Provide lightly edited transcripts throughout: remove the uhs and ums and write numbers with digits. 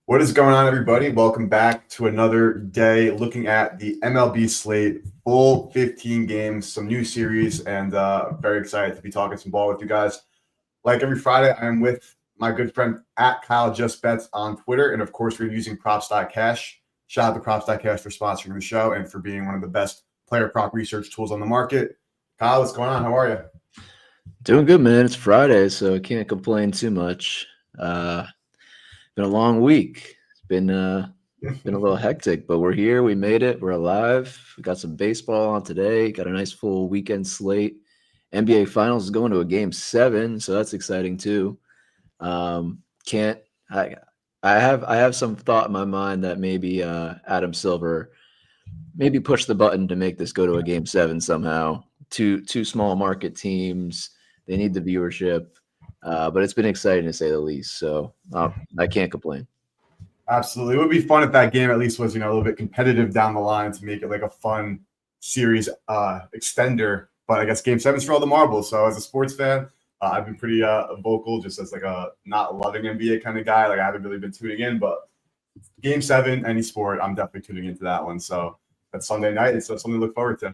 What is going on, everybody? Welcome back to another day looking at the MLB slate, full 15 games, some new series, and very excited to be talking some ball with you guys. Like every Friday, I am with my good friend at Kyle Just Bets on Twitter, and of course, we're using Props.Cash. Shout out to Props.Cash for sponsoring the show and for being one of the best player prop research tools on the market. Kyle, what's going on? How are you? Doing good, man. It's Friday, so I can't complain too much. Been a long week. It's been a little hectic, but we're here. We made it. We're alive. We got some baseball on today. Got a nice full weekend slate. NBA Finals is going to a game 7, so that's exciting too. Can't I? I have some thought in my mind that maybe Adam Silver maybe push the button to make this go to a game 7 somehow. Two small market teams. They need the viewership. But it's been exciting to say the least. So I can't complain. Absolutely. It would be fun if that game at least was, a little bit competitive down the line to make it like a fun series extender. But I guess game 7's for all the marbles. So as a sports fan, I've been pretty vocal just as like a not loving NBA kind of guy. Like I haven't really been tuning in, but game 7, any sport, I'm definitely tuning into that one. So that's Sunday night. It's something to look forward to.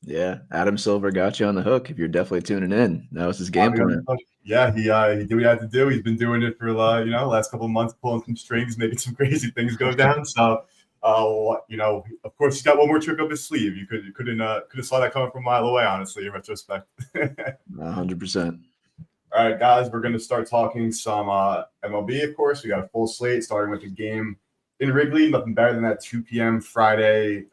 Yeah, Adam Silver got you on the hook if you're definitely tuning in. That was his game plan. Yeah, he did what he had to do. He's been doing it for last couple of months, pulling some strings, making some crazy things go down. So, of course, he's got one more trick up his sleeve. You couldn't have saw that coming from a mile away, honestly, in retrospect. 100%. All right, guys, we're going to start talking some MLB. Of course, we got a full slate starting with the game in Wrigley. Nothing better than that 2 p.m. Friday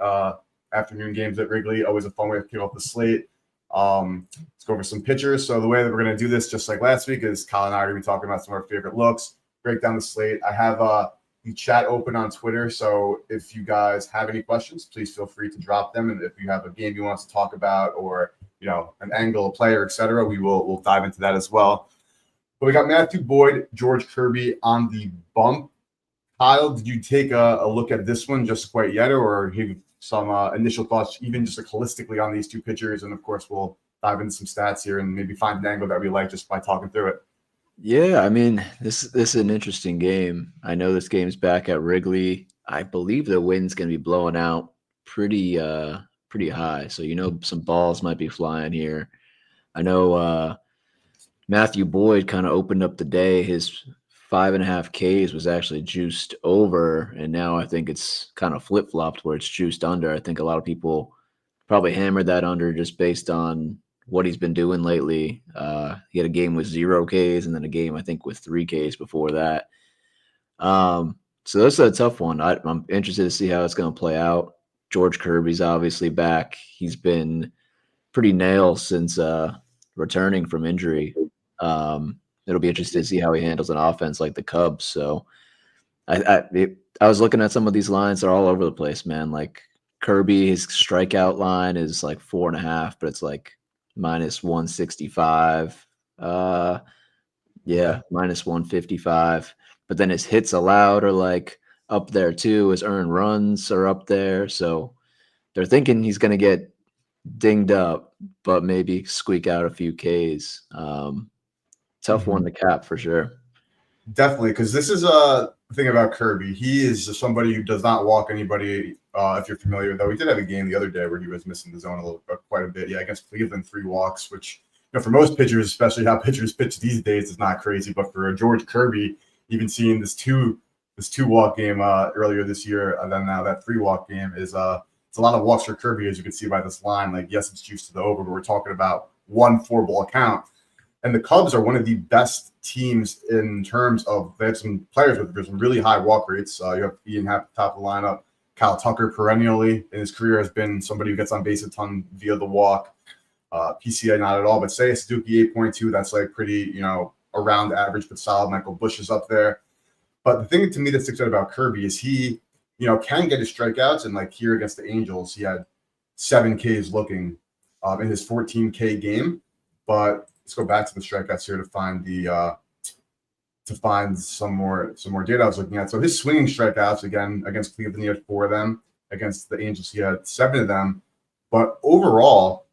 afternoon games at Wrigley. Always a fun way to kick off the slate. Let's go over some pitchers. So the way that we're going to do this, just like last week, is Kyle and I are going to be talking about some of our favorite looks, break down the slate. I have the chat open on Twitter, so if you guys have any questions, please feel free to drop them. And if you have a game you want us to talk about, or an angle, a player, etc., we'll dive into that as well. But we got Matthew Boyd, George Kirby on the bump. Kyle, did you take a look at this one just quite yet, or have some initial thoughts, even just like holistically on these two pitchers? And of course, we'll dive into some stats here and maybe find an angle that we like just by talking through it. Yeah, I mean, this is an interesting game. I know this game's back at Wrigley. I believe the wind's going to be blowing out pretty high. So some balls might be flying here. I know Matthew Boyd kind of opened up the day. His 5.5 Ks was actually juiced over, and now I think it's kind of flip flopped where it's juiced under. I think a lot of people probably hammered that under just based on what he's been doing lately. He had a game with 0 Ks and then a game I think with 3 Ks before that. So this is a tough one. I'm interested to see how it's going to play out. George Kirby's obviously back. He's been pretty nail since returning from injury. It'll be interesting to see how he handles an offense like the Cubs. So I was looking at some of these lines. They're all over the place, man. Like Kirby, his strikeout line is like 4.5, but it's like minus 165. Minus 155. But then his hits allowed are like up there too. His earned runs are up there. So they're thinking he's going to get dinged up, but maybe squeak out a few Ks. Tough one to cap for sure. Definitely, because this is a thing about Kirby. He is somebody who does not walk anybody. If you're familiar with that, we did have a game the other day where he was missing the zone quite a bit. Yeah, against Cleveland, 3 walks, which for most pitchers, especially how pitchers pitch these days, is not crazy. But for George Kirby, even seeing this two walk game earlier this year, and then now that 3 walk game is it's a lot of walks for Kirby, as you can see by this line. Like, yes, it's juiced to the over, but we're talking about 1 4-ball count. And the Cubs are one of the best teams in terms of they have some players with some really high walk rates. You have Ian Happ at the top of the lineup. Kyle Tucker perennially in his career has been somebody who gets on base a ton via the walk. PCA not at all, but say Suzuki 8.2. That's like pretty, around average but solid. Michael Busch is up there. But the thing to me that sticks out about Kirby is he, can get his strikeouts. And like here against the Angels, he had 7 Ks looking in his 14K game. But let's go back to the strikeouts here to find some more data I was looking at. So his swinging strikeouts, again, against Cleveland, he had 4 of them. Against the Angels, he had 7 of them. But overall,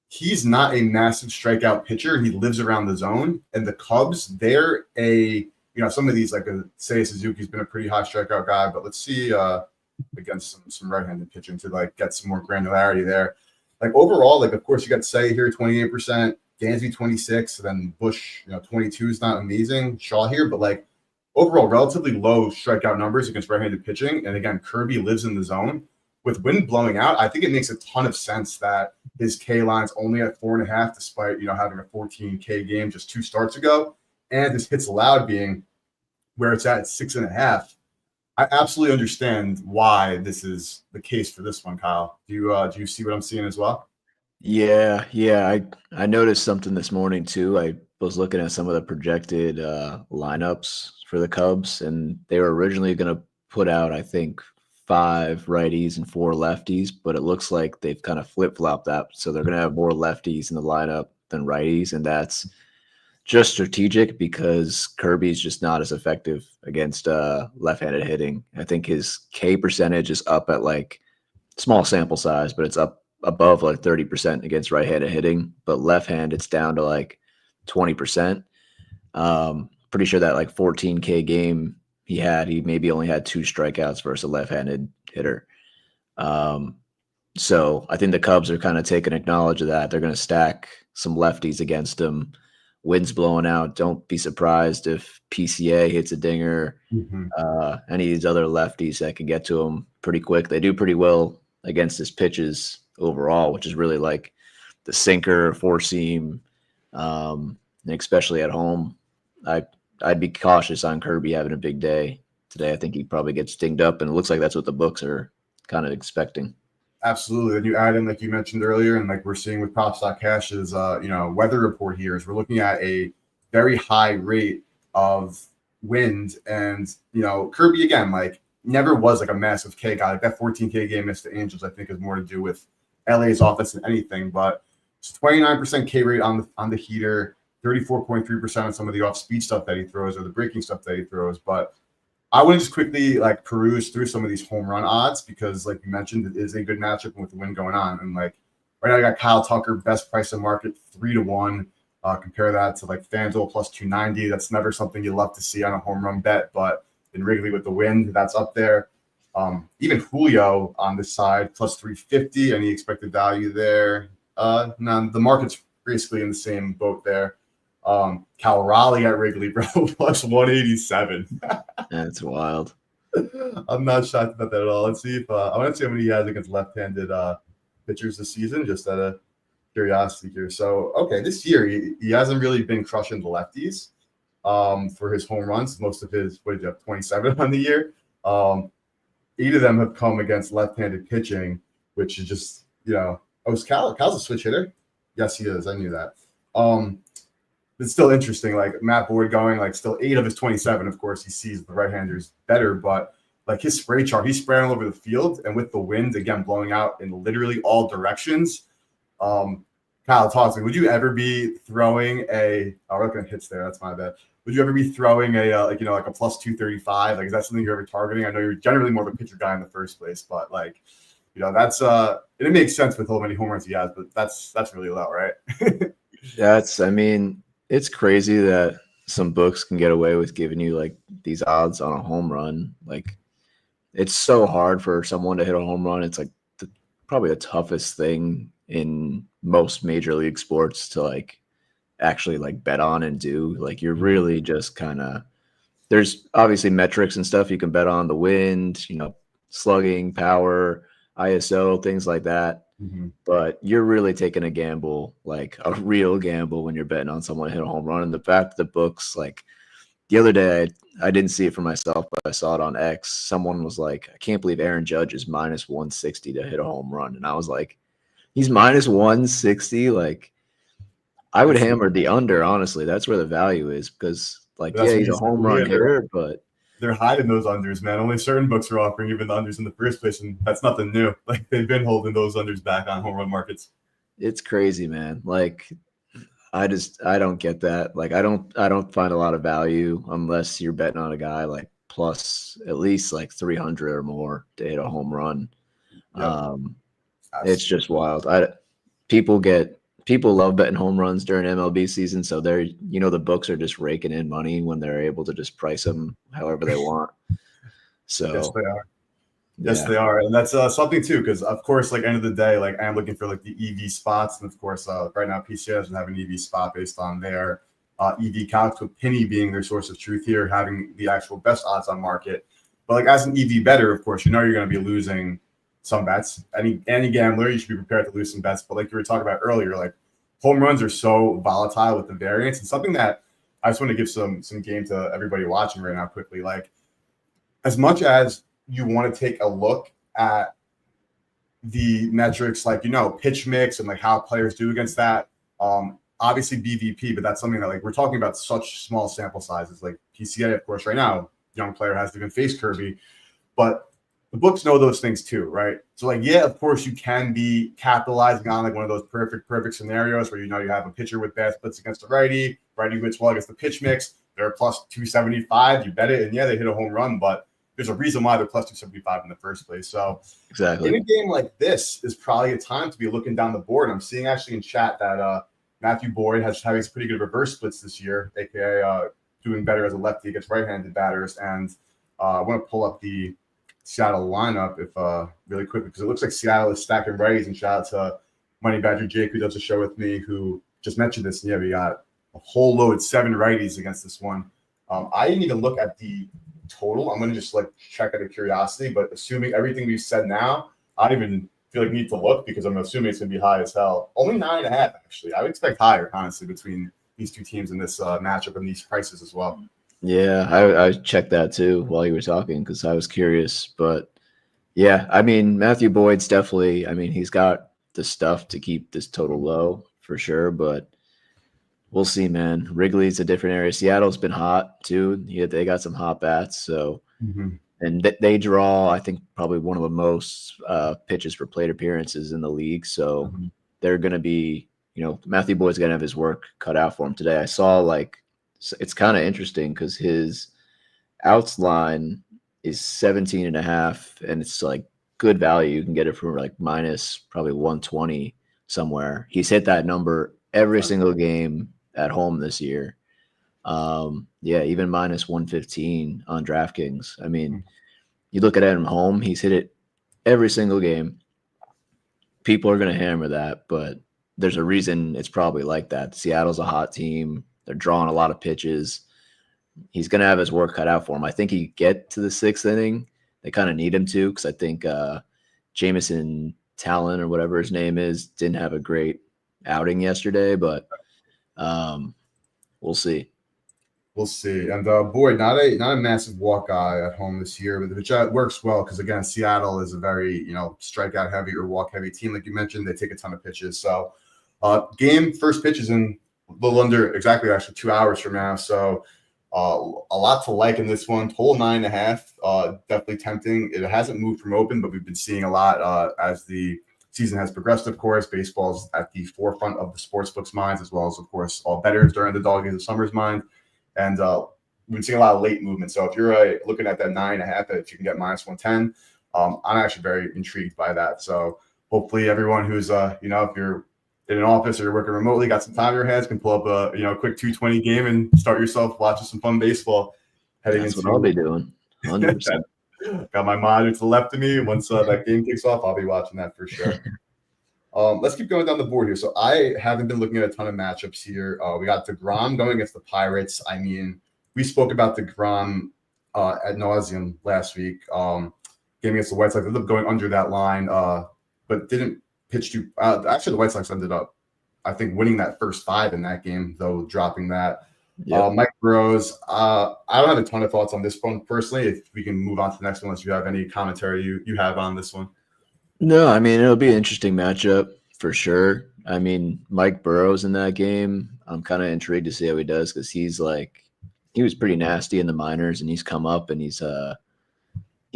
he's not a massive strikeout pitcher. He lives around the zone. And the Cubs, they're a some of these, like say Suzuki's been a pretty high strikeout guy, but let's see against some right-handed pitching to like get some more granularity there. Like overall, like of course you got Say here 28%, Dansby 26, then Bush 22 is not amazing. Shaw here, but like overall relatively low strikeout numbers against right-handed pitching. And again, Kirby lives in the zone. With wind blowing out, I think it makes a ton of sense that his K line's only at 4.5, despite having a 14K game just 2 starts ago, and his hits allowed being where it's at 6.5. I absolutely understand why this is the case for this one, Kyle. Do you see what I'm seeing as well? Yeah, yeah. I noticed something this morning too. I was looking at some of the projected lineups for the Cubs, and they were originally going to put out, I think, 5 righties and 4 lefties, but it looks like they've kind of flip-flopped that. So they're going to have more lefties in the lineup than righties, and that's just strategic because Kirby's just not as effective against left-handed hitting. I think his K percentage is up at like small sample size, but it's up above like 30% against right-handed hitting, but left-hand it's down to like 20%. Pretty sure that like 14K game he maybe only had 2 strikeouts versus a left-handed hitter. So I think the Cubs are kind of taking acknowledge of that. They're going to stack some lefties against him. Wind's blowing out. Don't be surprised if PCA hits a dinger. Any of these other lefties that can get to him pretty quick. They do pretty well against his pitches overall, which is really like the sinker, 4-seam, and especially at home. I'd be cautious on Kirby having a big day today. I think he probably gets dinged up, and it looks like that's what the books are kind of expecting. Absolutely. And you add in, like you mentioned earlier, and like we're seeing with Props.Cash's weather report here, is we're looking at a very high rate of wind. And Kirby again, like never was like a massive K guy. Like that 14K game against the Angels, I think, has more to do with LA's offense than anything. But it's 29% K rate on the heater, 34.3% on some of the off-speed stuff that he throws or the breaking stuff that he throws. But I want to just quickly like peruse through some of these home run odds because, like you mentioned, it is a good matchup with the wind going on. And like right now, I got Kyle Tucker, best price in market, 3-1. Compare that to like FanDuel plus 290. That's never something you love to see on a home run bet, but in Wrigley with the wind, that's up there. Even Julio on this side, plus 350. Any expected value there? None. The market's basically in the same boat there. Cal Raleigh at Wrigley, bro, plus 187. That's wild. I'm not shocked about that at all. Let's see if I want to see how many he has against left-handed pitchers this season, just out of curiosity here. So, okay, this year he hasn't really been crushing the lefties for his home runs. Most of his, what did you have, 27 on the year? 8 of them have come against left-handed pitching, which is just, is Cal's a switch hitter? Yes, he is. I knew that. It's still interesting, like Matt Boyd going, like still 8 of his 27. Of course, he sees the right-handers better, but like his spray chart, he's spraying all over the field, and with the wind again blowing out in literally all directions. Kyle, talk to me. Would you ever be throwing a? Oh, we're looking at hits there. That's my bad. Would you ever be throwing a like a plus 235? Like, is that something you're ever targeting? I know you're generally more of a pitcher guy in the first place, but like, that's it makes sense with how many home runs he has, but that's really low, right? I mean. It's crazy that some books can get away with giving you like these odds on a home run. Like it's so hard for someone to hit a home run. It's like probably the toughest thing in most major league sports to like actually like bet on and do. Like you're really just kind of there's obviously metrics and stuff you can bet on, the wind, slugging, power, ISO, things like that. But you're really taking a gamble, like a real gamble, when you're betting on someone to hit a home run. And the fact that the books, like the other day, I didn't see it for myself, but I saw it on X. Someone was like, I can't believe Aaron Judge is minus 160 to hit a home run. And I was like, he's minus 160? Like, I would hammer the under, honestly. That's where the value is because, like, yeah, he's a home run hitter, but they're hiding those unders, man. Only certain books are offering even the unders in the first place, and that's nothing new. Like they've been holding those unders back on home run markets. It's crazy, man. Like I don't get that. Like I don't find a lot of value unless you're betting on a guy like plus at least like 300 or more to hit a home run. Yep. It's just wild. People get people love betting home runs during MLB season, so they're the books are just raking in money when they're able to just price them however they want. Yes, So they are. Yes, yeah, they are, and that's something too. Because of course, like end of the day, like I'm looking for like the EV spots, and of course, right now PCA doesn't have an EV spot based on their EV counts, with Penny being their source of truth here, having the actual best odds on market. But like as an EV better, of course, you're going to be losing some bets. Any gambler, you should be prepared to lose some bets. But like you were talking about earlier, like home runs are so volatile with the variance, and something that I just want to give some game to everybody watching right now quickly. Like as much as you want to take a look at the metrics, like pitch mix and like how players do against that. Obviously BVP, but that's something that like we're talking about such small sample sizes. Like PCA, of course, right now, young player hasn't even faced Kirby, but the books know those things too, right? So like, yeah, of course, you can be capitalizing on like one of those perfect scenarios where you have a pitcher with bad splits against a righty hits well against the pitch mix. They're plus 275. You bet it, and yeah, they hit a home run, but there's a reason why they're plus 275 in the first place. So exactly. in a game like this is probably a time to be looking down the board. I'm seeing actually in chat that Matthew Boyd has having some pretty good reverse splits this year, aka doing better as a lefty against right-handed batters. And I want to pull up the Seattle lineup if really quickly, because it looks like Seattle is stacking righties. And shout out to Money Badger Jake, who does a show with me, who just mentioned this. And yeah, we got a whole load, 7 righties against this one. I didn't even look at the total. I'm going to just like check out of curiosity, but assuming everything we've said now, I don't even feel like need to look because I'm assuming it's going to be high as hell. Only 9.5, actually. I would expect higher, honestly, between these two teams in this matchup and these prices as well. Yeah, I checked that too while you were talking because I was curious. But yeah, I mean, Matthew Boyd's definitely, I mean, he's got the stuff to keep this total low for sure, but we'll see, man. Wrigley's a different area. Seattle's been hot too. Yeah, they got some hot bats. So, and they draw, I think, probably one of the most pitches per plate appearances in the league. So they're going to be, Matthew Boyd's going to have his work cut out for him today. I saw it's kind of interesting because his outs line is 17.5, and it's like good value. You can get it for like minus probably 120 somewhere. He's hit that number every single game at home this year. Yeah, even minus 115 on DraftKings. I mean, you look at him home, he's hit it every single game. People are going to hammer that, but there's a reason it's probably like that. Seattle's a hot team. They're drawing a lot of pitches. He's going to have his work cut out for him. I think he get to the 6th inning. They kind of need him to, because I think Jameson Talon or whatever his name is didn't have a great outing yesterday, but we'll see. We'll see. And Boyd, not a massive walk guy at home this year, which works well because again, Seattle is a very strikeout heavy or walk heavy team, like you mentioned. They take a ton of pitches. So, game first pitch is in a little under exactly actually 2 hours from now. So, a lot to like in this one. Total 9.5, definitely tempting. It hasn't moved from open, but we've been seeing a lot as the season has progressed. Of course, baseball's at the forefront of the sportsbooks' minds, as well as of course all bettors during the dog days of summer's mind. And we've been seeing a lot of late movement. So if you're looking at that 9.5, if you can get minus 110, I'm actually very intrigued by that. So hopefully everyone who's, if you're in an office or you're working remotely, got some time in your hands, can pull up a quick 220 game and start yourself watching some fun baseball. That's what I'll be doing. 100%. Got my monitor to the left of me. Once that game kicks off, I'll be watching that for sure. Let's keep going down the board here. So I haven't been looking at a ton of matchups here. We got DeGrom going against the Pirates. I mean, we spoke about DeGrom ad nauseum last week. Game against the White Sox. Ended up going under that line, but didn't pitch to. Actually, the White Sox ended up, I think, winning that first 5 in that game, though dropping that. Yep. Mike Burrows. I don't have a ton of thoughts on this one personally. If we can move on to the next one, unless you have any commentary you have on this one. No, I mean, it'll be an interesting matchup for sure. I mean, Mike Burrows in that game, I'm kind of intrigued to see how he does because he was pretty nasty in the minors, and he's come up and he's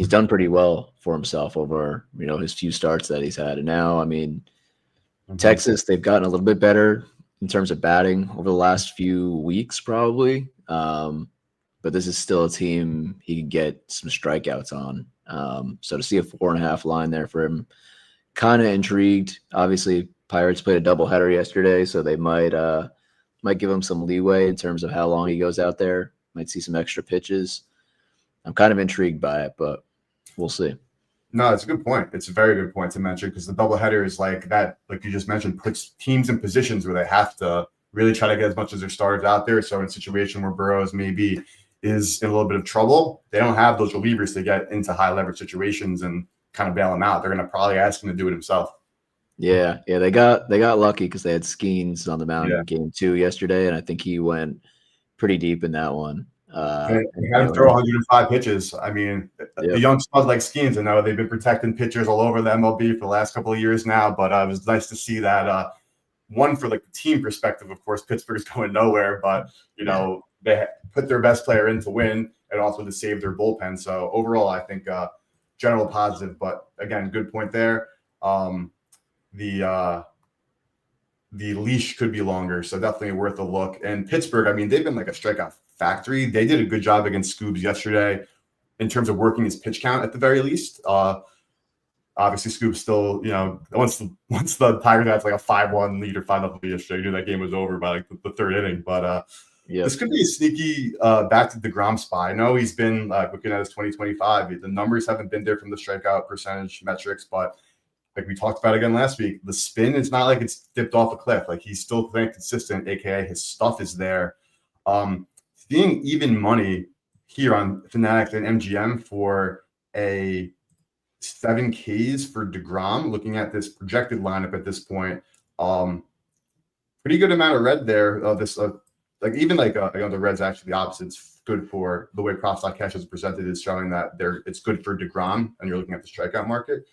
done pretty well for himself over, his few starts that he's had. And now, I mean, Texas, they've gotten a little bit better in terms of batting over the last few weeks probably. But this is still a team he could get some strikeouts on. So to see a 4.5 line there for him, kind of intrigued. Obviously, Pirates played a doubleheader yesterday, so they might give him some leeway in terms of how long he goes out there. Might see some extra pitches. I'm kind of intrigued by it, but we'll see. No, it's a good point. It's a very good point to mention because the doubleheader is like that, like you just mentioned, puts teams in positions where they have to really try to get as much as their starters out there. So in a situation where Burrows maybe is in a little bit of trouble, they don't have those relievers to get into high leverage situations and kind of bail him out. They're going to probably ask him to do it himself. Yeah, they got lucky because they had Skeens on the mound Yeah. in game 2 yesterday, and I think he went pretty deep in that one. They had him throw 105 pitches. I mean, a young spud like Skeens, I know they've been protecting pitchers all over the MLB for the last couple of years now, but it was nice to see that. One, for like the team perspective, of course, Pittsburgh's going nowhere, but they put their best player in to win and also to save their bullpen. So overall, I think general positive. But again, good point there. The leash could be longer, so definitely worth a look. And Pittsburgh, I mean, they've been like a strikeout factory. They did a good job against Scoobs yesterday in terms of working his pitch count at the very least. Obviously, Scoobs still, once the Tigers had like a 5-1 lead or 5-0 lead yesterday, you knew that game was over by like the third inning. But this could be a sneaky back to DeGrom spot. I know he's been looking at his 2025. The numbers haven't been there from the strikeout percentage metrics, but like we talked about again last week, the spin is not like it's dipped off a cliff. Like he's still playing consistent, aka his stuff is there. Seeing even money here on Fanatics and MGM for a 7 Ks for DeGrom, looking at this projected lineup at this point, pretty good amount of red there. The Reds actually the opposite. It's good for the way Props.cash is presented is showing that it's good for DeGrom, and you're looking at the strikeout market.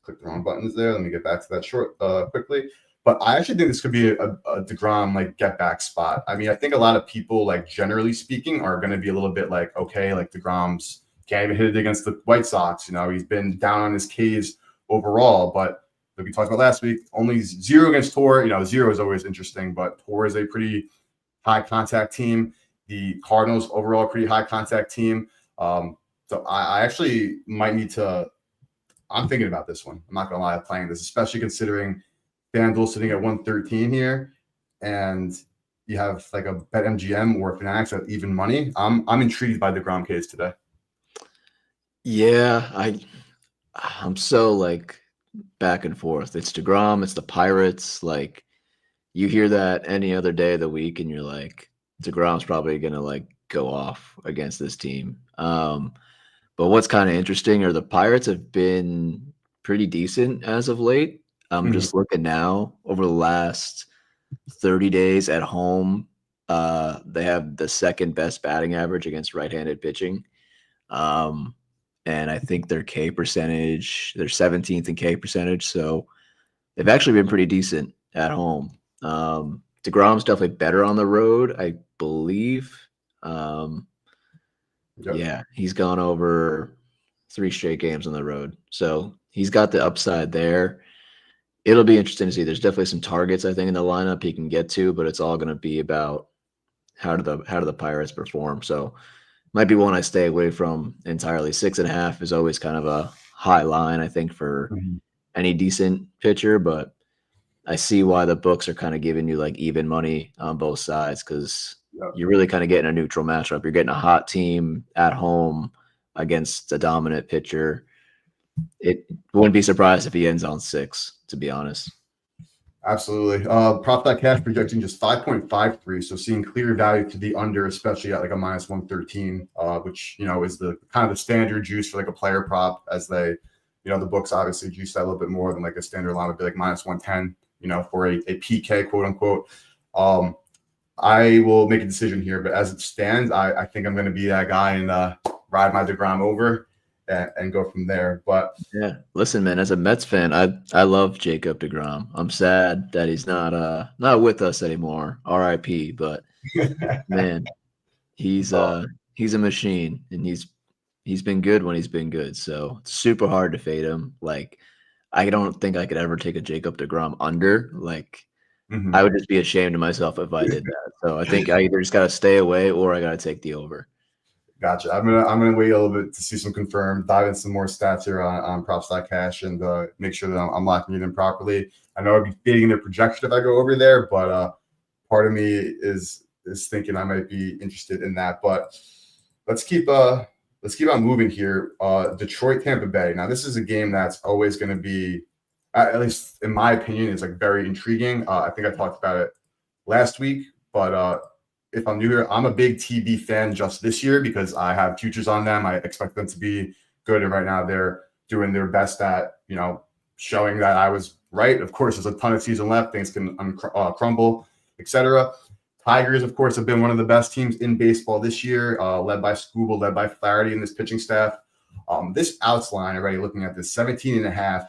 Click the wrong buttons there. Let me get back to that quickly. But I actually think this could be a DeGrom like get back spot. I mean, I think a lot of people, like generally speaking, are going to be a little bit like, okay, like DeGrom's can't even hit it against the White Sox. He's been down on his Ks overall, but like we talked about last week, only 0 against Tor. 0 is always interesting, but Tor is a pretty high contact team. The Cardinals overall pretty high contact team. So I actually might need to. I'm thinking about this one. I'm not gonna lie, I'm playing this, especially considering FanDuel sitting at 113 here, and you have like a BetMGM or Fanatics at even money. I'm intrigued by the DeGrom case today. Yeah, I'm so like back and forth. It's DeGrom, it's the Pirates. Like you hear that any other day of the week, and you're like, DeGrom's probably gonna like go off against this team. But what's kind of interesting are the Pirates have been pretty decent as of late. I'm just looking now over the last 30 days at home. They have the second best batting average against right-handed pitching. And I think their K percentage, they're 17th in K percentage. So they've actually been pretty decent at home. DeGrom's definitely better on the road, I believe. Yeah, he's gone over 3 straight games on the road. So he's got the upside there. It'll be interesting to see. There's definitely some targets, I think, in the lineup he can get to, but it's all going to be about how do the Pirates perform. So might be one I stay away from entirely. 6.5 is always kind of a high line, I think, for any decent pitcher, but I see why the books are kind of giving you like even money on both sides because you're really kind of getting a neutral matchup. You're getting a hot team at home against a dominant pitcher. It wouldn't be surprised if he ends on 6, to be honest. Absolutely. Prop.cash projecting just 5.53. So seeing clear value to the under, especially at like a minus 113, which, is the kind of the standard juice for like a player prop as they, the books obviously juice that a little bit more than like a standard line would be like minus 110, for a PK quote unquote. I will make a decision here, but as it stands, I think I'm going to be that guy and ride my DeGrom over and go from there. But yeah, listen, man, as a Mets fan, I love Jacob DeGrom. I'm sad that he's not with us anymore. R.I.P. But man, he's a machine, and he's been good when he's been good. So it's super hard to fade him. Like I don't think I could ever take a Jacob DeGrom under. Like I would just be ashamed of myself if I did that. So I think I either just got to stay away or I got to take the over. Gotcha. I'm gonna wait a little bit to see some confirmed, dive in some more stats here on props.cash and make sure that I'm locking it in properly. I know I'd be fading their projection if I go over there, but part of me is thinking I might be interested in that. But let's keep on moving here. Detroit, Tampa Bay. Now this is a game that's always going to be, at least in my opinion, is like very intriguing. I think I talked about it last week, but if I'm new here, I'm a big TB fan just this year because I have futures on them. I expect them to be good, and right now they're doing their best at showing that I was right. Of course, there's a ton of season left; things can crumble, etc. Tigers, of course, have been one of the best teams in baseball this year, led by Scooble, led by Flaherty and this pitching staff. This outs line, already looking at this, 17.5,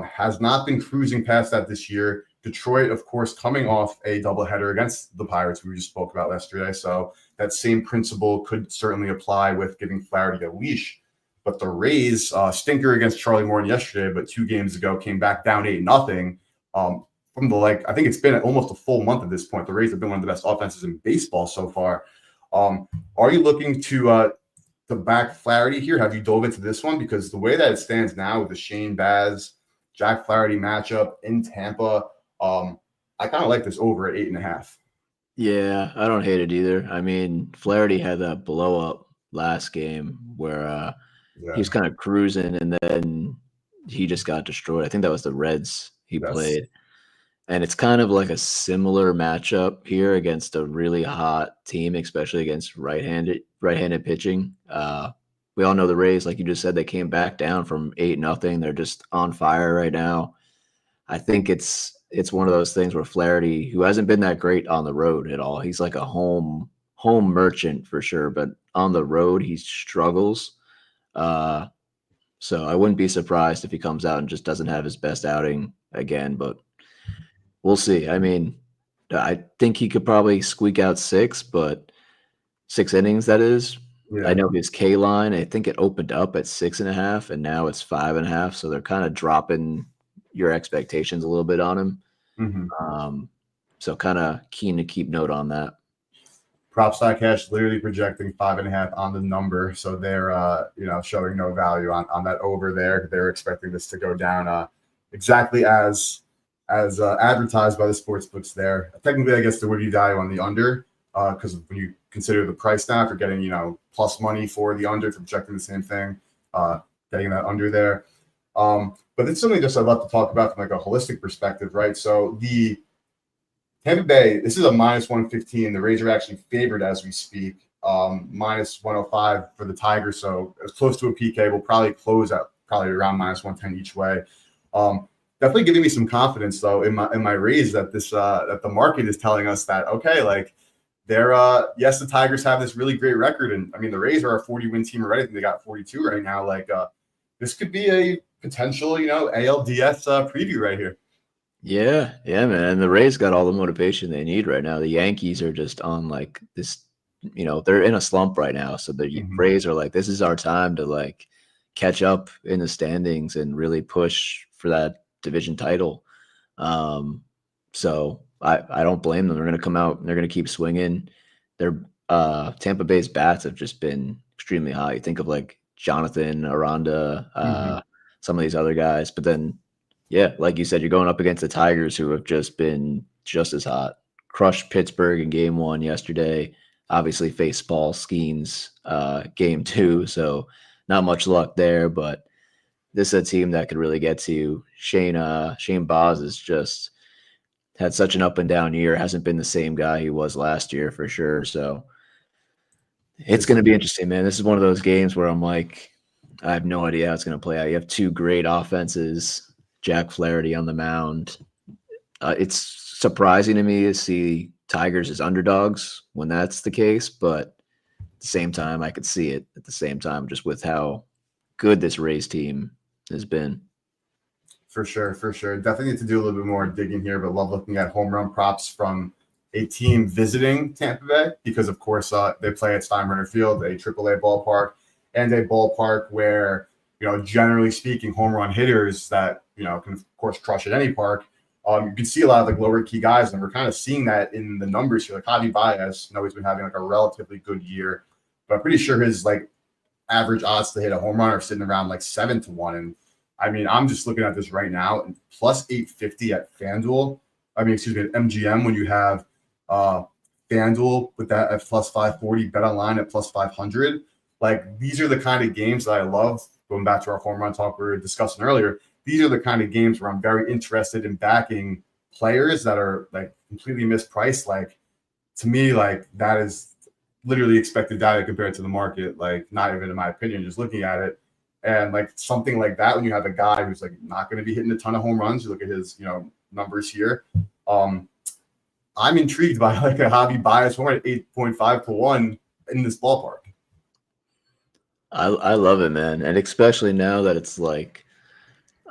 has not been cruising past that this year. Detroit, of course, coming off a doubleheader against the Pirates, who we just spoke about yesterday. So that same principle could certainly apply with giving Flaherty a leash. But the Rays, stinker against Charlie Morton yesterday, but 2 games ago came back down 8-0. From the I think it's been almost a full month at this point. The Rays have been one of the best offenses in baseball so far. Are you looking to back Flaherty here? Have you dove into this one? Because the way that it stands now with the Shane Baz, Jack Flaherty matchup in Tampa, I kind of like this over at 8.5. Yeah, I don't hate it either. I mean, Flaherty had that blow up last game where he was kind of cruising and then he just got destroyed. I think that was the Reds he played. And it's kind of like a similar matchup here against a really hot team, especially against right-handed pitching. We all know the Rays, like you just said, they came back down from 8-0. They're just on fire right now. I think it's one of those things where Flaherty, who hasn't been that great on the road at all, he's like a home merchant for sure, but on the road he struggles. So I wouldn't be surprised if he comes out and just doesn't have his best outing again, but we'll see. I mean, I think he could probably squeak out 6, but 6 innings, that is. Yeah. I know his K line, I think it opened up at 6.5 and now it's 5.5. So they're kind of dropping your expectations a little bit on him. Mm-hmm. So kind of keen to keep note on that. Props.cash literally projecting 5.5 on the number. So they're, showing no value on that over there. They're expecting this to go down exactly as advertised by the sports books there. Technically, I guess there would be value on the under because when you consider the price now for getting, plus money for the under, for projecting the same thing, getting that under there. But it's something just I'd love to talk about from like a holistic perspective, right? So the Tampa Bay, this is a -115. The Rays are actually favored as we speak, -105 for the Tigers. So it's close to a PK. We'll probably close at around -110 each way. Definitely giving me some confidence though in my Rays that that the market is telling us that okay, like they're yes, the Tigers have this really great record, and I mean the Rays are a 40-win team already. I think they got 42 right now. Like this could be a potential ALDS preview right here. Yeah, man. And the Rays got all the motivation they need right now. The Yankees are just on like this, they're in a slump right now. So the Rays are like, this is our time to like catch up in the standings and really push for that division title. So I don't blame them. They're going to come out and they're going to keep swinging. Their Tampa Bay's bats have just been extremely high. You think of like Jonathan Aranda, some of these other guys, but then yeah, like you said, you're going up against the Tigers, who have just been just as hot. Crushed Pittsburgh in Game 1 yesterday. Obviously faced Paul Skeens Game 2, so not much luck there. But this is a team that could really get to you. Shane Baz has just had such an up and down year. Hasn't been the same guy he was last year for sure. So it's going to be interesting, man. This is one of those games where I'm like, I have no idea how it's going to play out. You have 2 great offenses. Jack Flaherty on the mound. It's surprising to me to see Tigers as underdogs when that's the case, but at the same time, I could see it at the same time just with how good this Rays team has been. For sure. Definitely need to do a little bit more digging here, but love looking at home run props from a team visiting Tampa Bay because, of course, they play at Steinbrenner Field, a AAA ballpark, and a ballpark where generally speaking, home run hitters that, can of course crush at any park. You can see a lot of like lower key guys, and we're kind of seeing that in the numbers here. Like Javi Baez, he's been having like a relatively good year, but I'm pretty sure his like average odds to hit a home run are sitting around like 7-1. And I mean, I'm just looking at this right now, and plus 850 at FanDuel. I mean, excuse me, at MGM when you have FanDuel with that at plus 540, Bet Online at plus 500. Like these are the kind of games that I love. Going back to our home run talk we were discussing earlier, these are the kind of games where I'm very interested in backing players that are like completely mispriced. Like to me, like that is literally expected data compared to the market. Like not even in my opinion, just looking at it. And like something like that, when you have a guy who's like not going to be hitting a ton of home runs, you look at his, numbers here. I'm intrigued by like a Javi Baez home at 8.5-1 in this ballpark. I love it, man. And especially now that it's like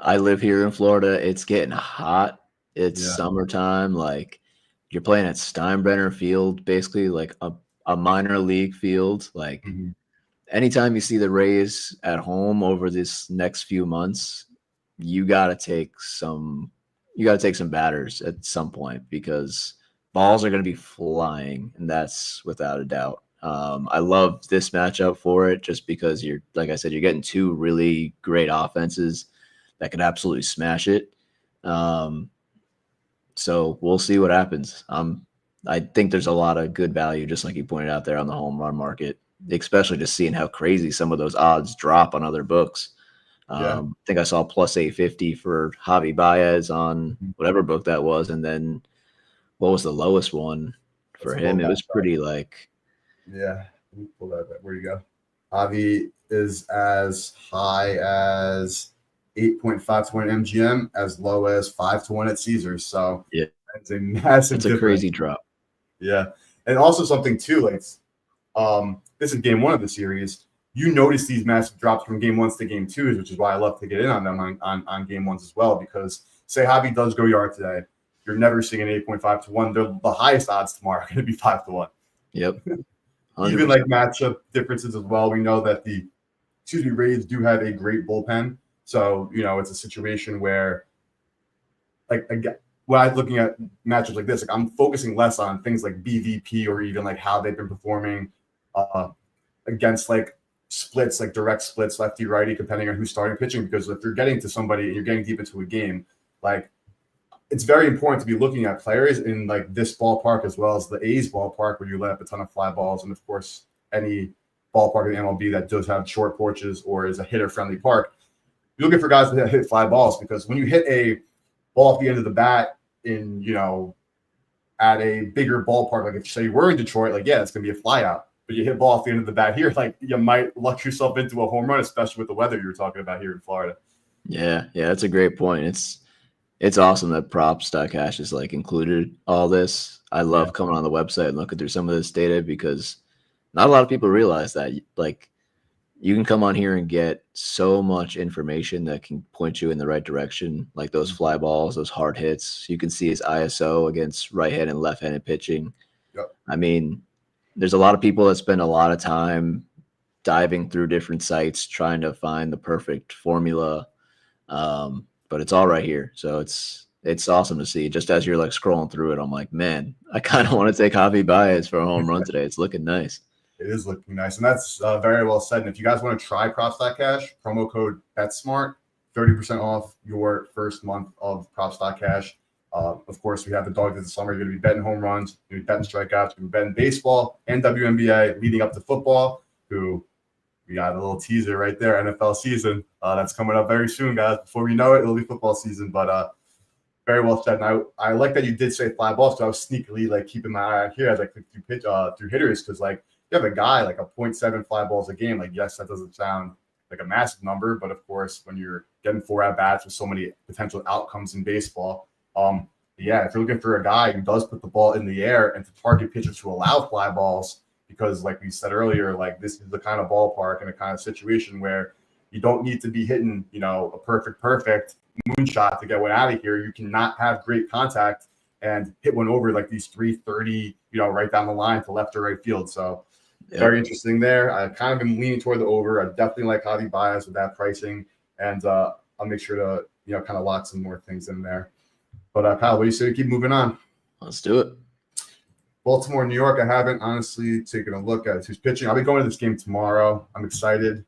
I live here in Florida, it's getting hot. It's Yeah. summertime. Like you're playing at Steinbrenner Field, basically like a minor league field. Like anytime you see the Rays at home over this next few months, you gotta take some batters at some point because balls are gonna be flying, and that's without a doubt. I love this matchup for it just because you're, like I said, you're getting two really great offenses that could absolutely smash it. So we'll see what happens. I think there's a lot of good value, just like you pointed out there, on the home run market, especially just seeing how crazy some of those odds drop on other books. I think I saw plus 850 for Javi Baez on whatever book that was. And then what was the lowest one for him? It was pretty like. Yeah. Let me pull that back. Where you go? Javi is as high as 8.5-1 MGM, as low as 5-1 at Caesars. So yeah, it's a massive It's a difference. crazy drop. Yeah. And also something too, like this is game one of the series. You notice these massive drops from game ones to game twos, which is why I love to get in on them on game ones as well. Because say Javi does go yard today, you're never seeing an 8.5-1. The highest odds tomorrow are going to be 5-1. Yep. 100%. Even like matchup differences as well. We know that the Rays do have a great bullpen. So, it's a situation where like when I'm looking at matchups like this, like I'm focusing less on things like BVP or even like how they've been performing against like splits, like direct splits, lefty, righty, depending on who's starting pitching. Because if you're getting to somebody and you're getting deep into a game, like it's very important to be looking at players in like this ballpark as well as the A's ballpark, where you let up a ton of fly balls, and of course any ballpark in the MLB that does have short porches or is a hitter-friendly park. You're looking for guys that hit fly balls, because when you hit a ball at the end of the bat in at a bigger ballpark, like if say you were in Detroit, like it's gonna be a fly out. But you hit ball off the end of the bat here, like you might luck yourself into a home run, especially with the weather you're talking about here in Florida. Yeah, that's a great point. It's awesome that props.cash is like included all this. I love coming on the website and looking through some of this data, because not a lot of people realize that like you can come on here and get so much information that can point you in the right direction, like those fly balls, those hard hits. You can see his ISO against right-handed and left-handed pitching. Yep. I mean, there's a lot of people that spend a lot of time diving through different sites trying to find the perfect formula. But it's all right here. So it's awesome to see. Just as you're like scrolling through it, I'm like, man, I kind of want to take Javi Baez for a home run today. It's looking nice. It is looking nice. And that's very well said. And if you guys want to try props.cash, promo code BetSmart, 30% off your first month of props.cash. Of course, we have the dog of the summer. You're going to be betting home runs, you're going to be betting strikeouts, you're going to be betting baseball and WNBA leading up to football, who we got a little teaser right there, NFL season. That's coming up very soon, guys. Before we know it, it'll be football season. But very well said. And I like that you did say fly balls, so I was sneakily like keeping my eye out here as I click through hitters, because like you have a guy like a 0.7 fly balls a game. Like, yes, that doesn't sound like a massive number, but of course, when you're getting 4 at bats with so many potential outcomes in baseball, if you're looking for a guy who does put the ball in the air and to target pitchers to allow fly balls, because like we said earlier, like this is the kind of ballpark and the kind of situation where you don't need to be hitting, a perfect moonshot to get one out of here. You cannot have great contact and hit one over like these 330, right down the line to left or right field. So very interesting there. I kind of been leaning toward the over. I definitely like Javi Baez with that pricing, and I'll make sure to kind of lock some more things in there. But Kyle, what do you say we keep moving on? Let's do it. Baltimore, New York, I haven't honestly taken a look at who's pitching. I'll be going to this game tomorrow. I'm excited.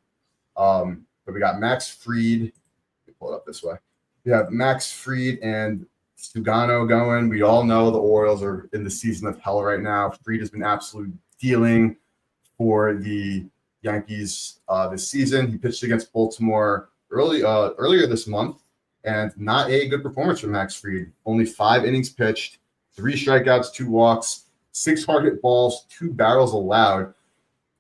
But we got Max Fried. Let me pull it up this way. We have Max Fried and Sugano going. We all know the Orioles are in the season of hell right now. Fried has been absolute dealing for the Yankees this season. He pitched against Baltimore earlier this month, and not a good performance from Max Fried. Only 5 innings pitched, 3 strikeouts, 2 walks, 6 hard hit balls, 2 barrels allowed.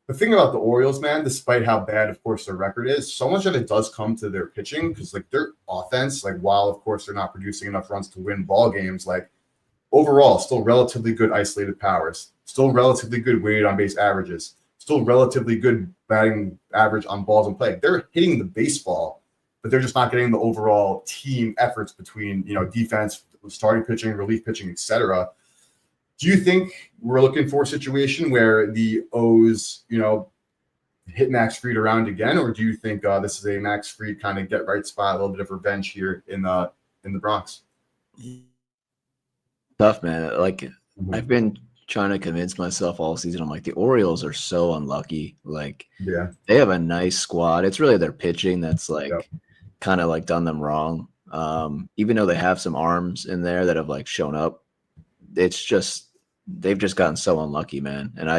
The thing about the Orioles, man, despite how bad, of course, their record is, so much of it does come to their pitching because, like, their offense, like, while, of course, they're not producing enough runs to win ball games, like, overall, still relatively good isolated powers, still relatively good weighted on base averages, still relatively good batting average on balls in play. They're hitting the baseball, but they're just not getting the overall team efforts between, defense, starting pitching, relief pitching, etc. Do you think we're looking for a situation where the O's, hit Max Fried around again, or do you think this is a Max Fried kind of get right spot, a little bit of revenge here in the Bronx? Tough, man. Like, I've been trying to convince myself all season. I'm like, the Orioles are so unlucky. Like, Yeah, they have a nice squad. It's really their pitching that's like Yep. kind of like done them wrong. Even though they have some arms in there that have like shown up, it's just they've just gotten so unlucky, man. And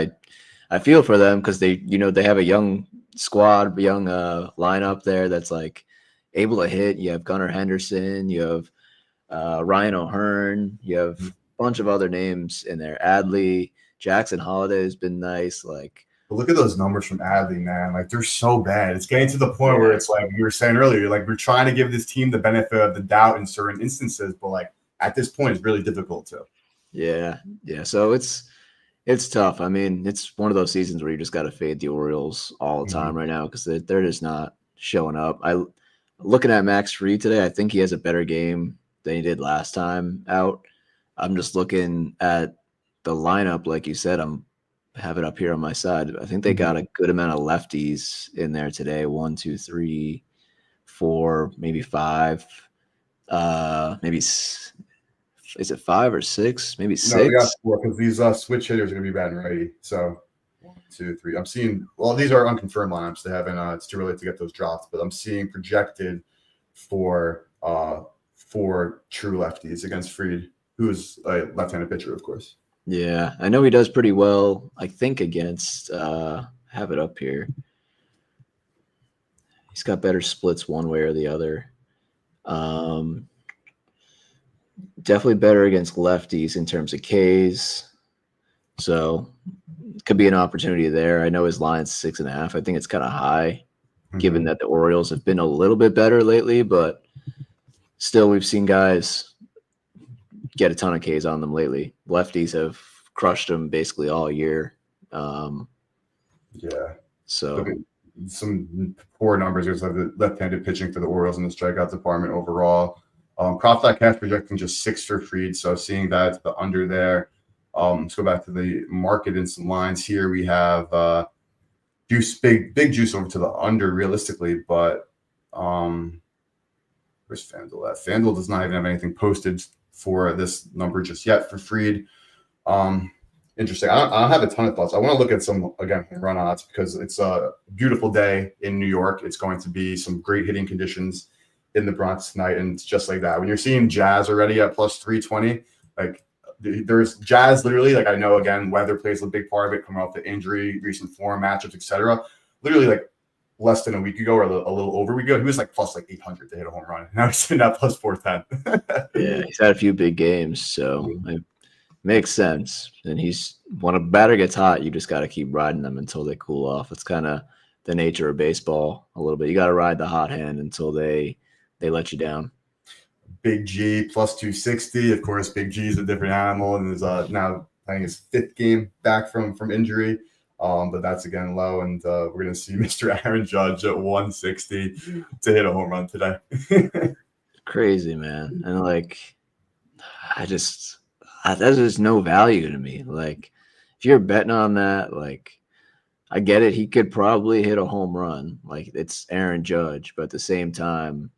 I feel for them because they have a young squad, young lineup there that's like able to hit. You have Gunnar Henderson, you have Ryan O'Hearn, you have a bunch of other names in there. Adley, Jackson Holiday has been nice. Like, but look at those numbers from Adley, man. Like, they're so bad. It's getting to the point where it's like you were saying earlier, like, we're trying to give this team the benefit of the doubt in certain instances, but like at this point, it's really difficult to. Yeah. So it's tough. I mean, it's one of those seasons where you just got to fade the Orioles all the time right now because they're just not showing up. Looking at Max Fried today, I think he has a better game than he did last time out. I'm just looking at the lineup, like you said. I'm have it up here on my side. I think they got a good amount of lefties in there today. 1, 2, 3, 4, maybe 5. Maybe is it 5 or 6? Maybe 6. No, they got 4 because these switch hitters are going to be batting righty. So 1, 2, 3. I'm seeing. Well, these are unconfirmed lineups. They haven't. It's too early to get those dropped, but I'm seeing projected for 4 true lefties against Fried, who is a left-handed pitcher, of course. Yeah, I know he does pretty well. I think against. Have it up here. He's got better splits one way or the other. Definitely better against lefties in terms of Ks. So could be an opportunity there. I know his line's 6.5. I think it's kind of high, given that the Orioles have been a little bit better lately, but still we've seen guys get a ton of Ks on them lately. Lefties have crushed them basically all year. Yeah. So some poor numbers. There's like the left-handed pitching for the Orioles in the strikeout department overall. Prop.cash projecting just 6 for Fried. So seeing that the under there. Let's go back to the market and some lines here. We have big juice over to the under realistically, but where's FanDuel at? FanDuel does not even have anything posted for this number just yet for Fried. Interesting. I don't have a ton of thoughts. I want to look at some, again, run odds because it's a beautiful day in New York. It's going to be some great hitting conditions in the Bronx tonight. And it's just like that. When you're seeing Jazz already at plus 320, like there's Jazz literally, like I know, again, weather plays a big part of it, coming off the injury, recent form, matchups, etc. Literally like less than a week ago or a little over a week ago, he was like plus like 800 to hit a home run. Now he's sitting at plus 410. yeah, he's had a few big games, so it makes sense. And when a batter gets hot, you just got to keep riding them until they cool off. It's kind of the nature of baseball a little bit. You got to ride the hot hand until they let you down. Big G plus 260. Of course, Big G is a different animal and is now playing his 5th game back from injury. But that's again low, and we're going to see Mr. Aaron Judge at 160 to hit a home run today. Crazy, man. And like, that is no value to me. Like, if you're betting on that, like, I get it. He could probably hit a home run. Like, it's Aaron Judge, but at the same time,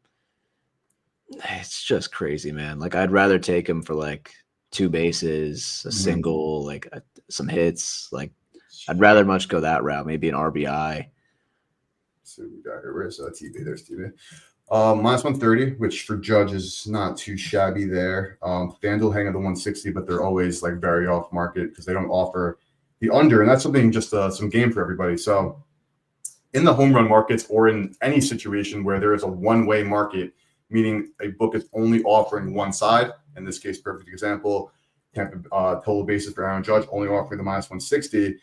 it's just crazy, man. Like, I'd rather take him for like 2 bases, a single. Like, some hits. Like I'd rather much go that route, maybe an RBI. So we got here. Where's TV? There's TV. Minus 130, which for Judge is not too shabby there. FanDuel hang at the 160, but they're always like very off market because they don't offer the under, and that's something just some game for everybody. So in the home run markets or in any situation where there is a one-way market, meaning a book is only offering one side, in this case, perfect example, total bases for Aaron Judge only offering the minus 160.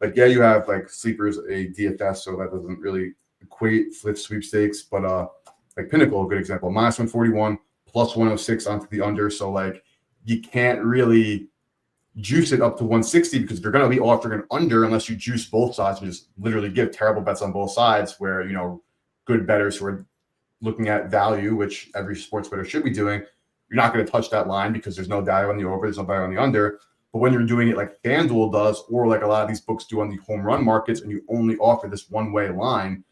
Like, yeah, you have like sleepers, a DFS, so that doesn't really equate flip sweepstakes, but like Pinnacle, a good example, minus 141 plus 106 onto the under. So like you can't really juice it up to 160 because they're going to be offering an under unless you juice both sides and just literally give terrible bets on both sides where, you know, good bettors who are looking at value, which every sports bettor should be doing, you're not going to touch that line because there's no value on the over, there's no value on the under. But when you're doing it like FanDuel does, or like a lot of these books do on the home run markets, and you only offer this one-way line,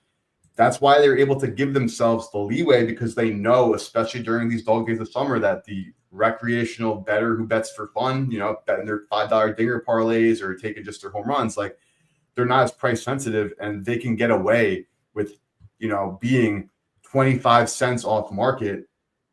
that's why they're able to give themselves the leeway, because they know, especially during these dog days of summer, that the recreational bettor who bets for fun, you know, betting their $5 dinger parlays or taking just their home runs, like they're not as price sensitive and they can get away with, you know, being 25 cents off market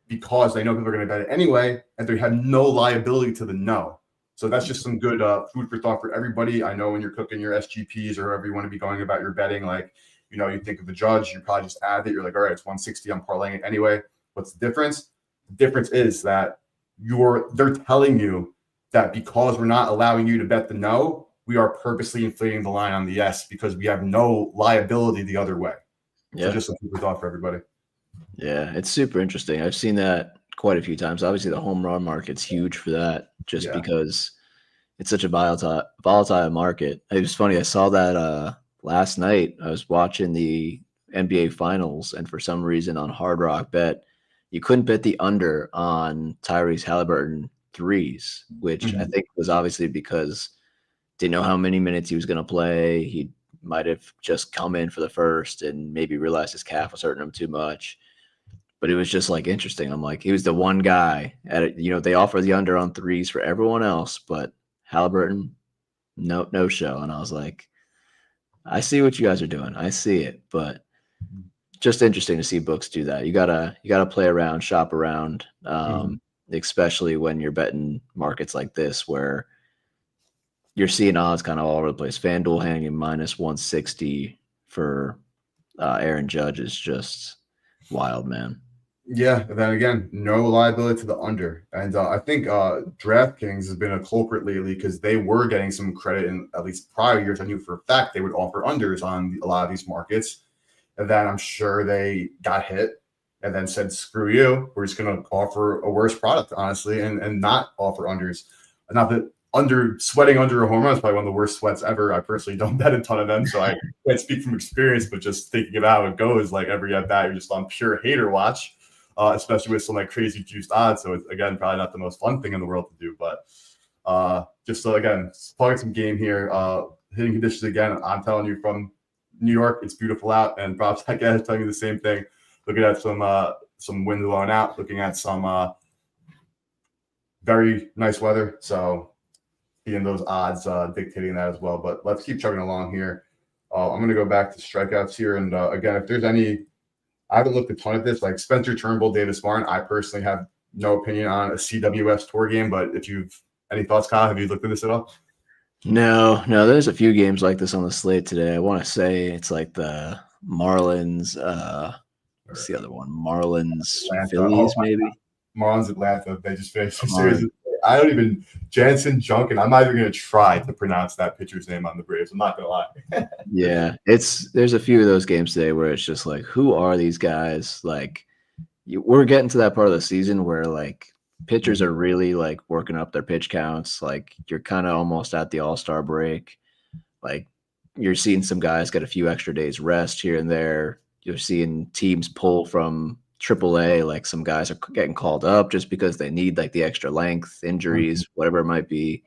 because they know people are going to bet it anyway, and they have no liability to the no. So that's just some good food for thought for everybody. I know when you're cooking your SGPs or however you want to be going about your betting, like, you know, you think of the Judge, you probably just add it. You're like, all right, it's 160. I'm parlaying it anyway. What's the difference? The difference is that they're telling you that because we're not allowing you to bet the no, we are purposely inflating the line on the yes because we have no liability the other way. Yeah. So just some food for thought for everybody. Yeah, it's super interesting. I've seen that quite a few times. Obviously, the home run market's huge for that, just because it's such a volatile market. It was funny. I saw that last night. I was watching the NBA Finals, and for some reason on Hard Rock Bet, you couldn't bet the under on Tyrese Halliburton threes, which I think was obviously because didn't know how many minutes he was going to play. He might have just come in for the first and maybe realized his calf was hurting him too much. But it was just like interesting. I'm like, he was the one guy at it. You know, they offer the under on threes for everyone else, but Halliburton, no show. And I was like, I see what you guys are doing. I see it, but just interesting to see books do that. You gotta play around, shop around, especially when you're betting markets like this where you're seeing odds kind of all over the place. FanDuel hanging minus 160 for Aaron Judge is just wild, man. Yeah, and then again, no liability to the under. And I think DraftKings has been a culprit lately because they were getting some credit in at least prior years. I knew for a fact they would offer unders on a lot of these markets. And then I'm sure they got hit and then said, screw you, we're just going to offer a worse product, honestly, and not offer unders. Not that sweating under a home run is probably one of the worst sweats ever. I personally don't bet a ton of them, so I can't speak from experience, but just thinking about how it goes, like every at bat, you're just on pure hater watch. Especially with some like crazy juiced odds. So it's, again, probably not the most fun thing in the world to do, but just so again, playing some game here, hitting conditions again. I'm telling you from New York, it's beautiful out, and props that guy is telling you the same thing. Looking at some wind blowing out, looking at some very nice weather. So seeing those odds dictating that as well. But let's keep chugging along here. I'm going to go back to strikeouts here, and again, if there's any. I haven't looked a ton at this, like Spencer Turnbull, Davis Martin. I personally have no opinion on a CWS tour game, but if you've any thoughts, Kyle, have you looked at this at all? No. There's a few games like this on the slate today. I want to say it's like the Marlins. What's the other one? Marlins, Atlanta. Phillies, maybe. Marlins, Atlanta. They just finished the series. I don't even Jansen Junkin. I'm not even going to try to pronounce that pitcher's name on the Braves. I'm not going to lie. Yeah, there's a few of those games today where it's just like, who are these guys? Like, we're getting to that part of the season where like pitchers are really like working up their pitch counts. Like you're kind of almost at the All-Star break. Like you're seeing some guys get a few extra days rest here and there. You're seeing teams pull from AAA, like some guys are getting called up just because they need like the extra length, injuries, whatever it might be.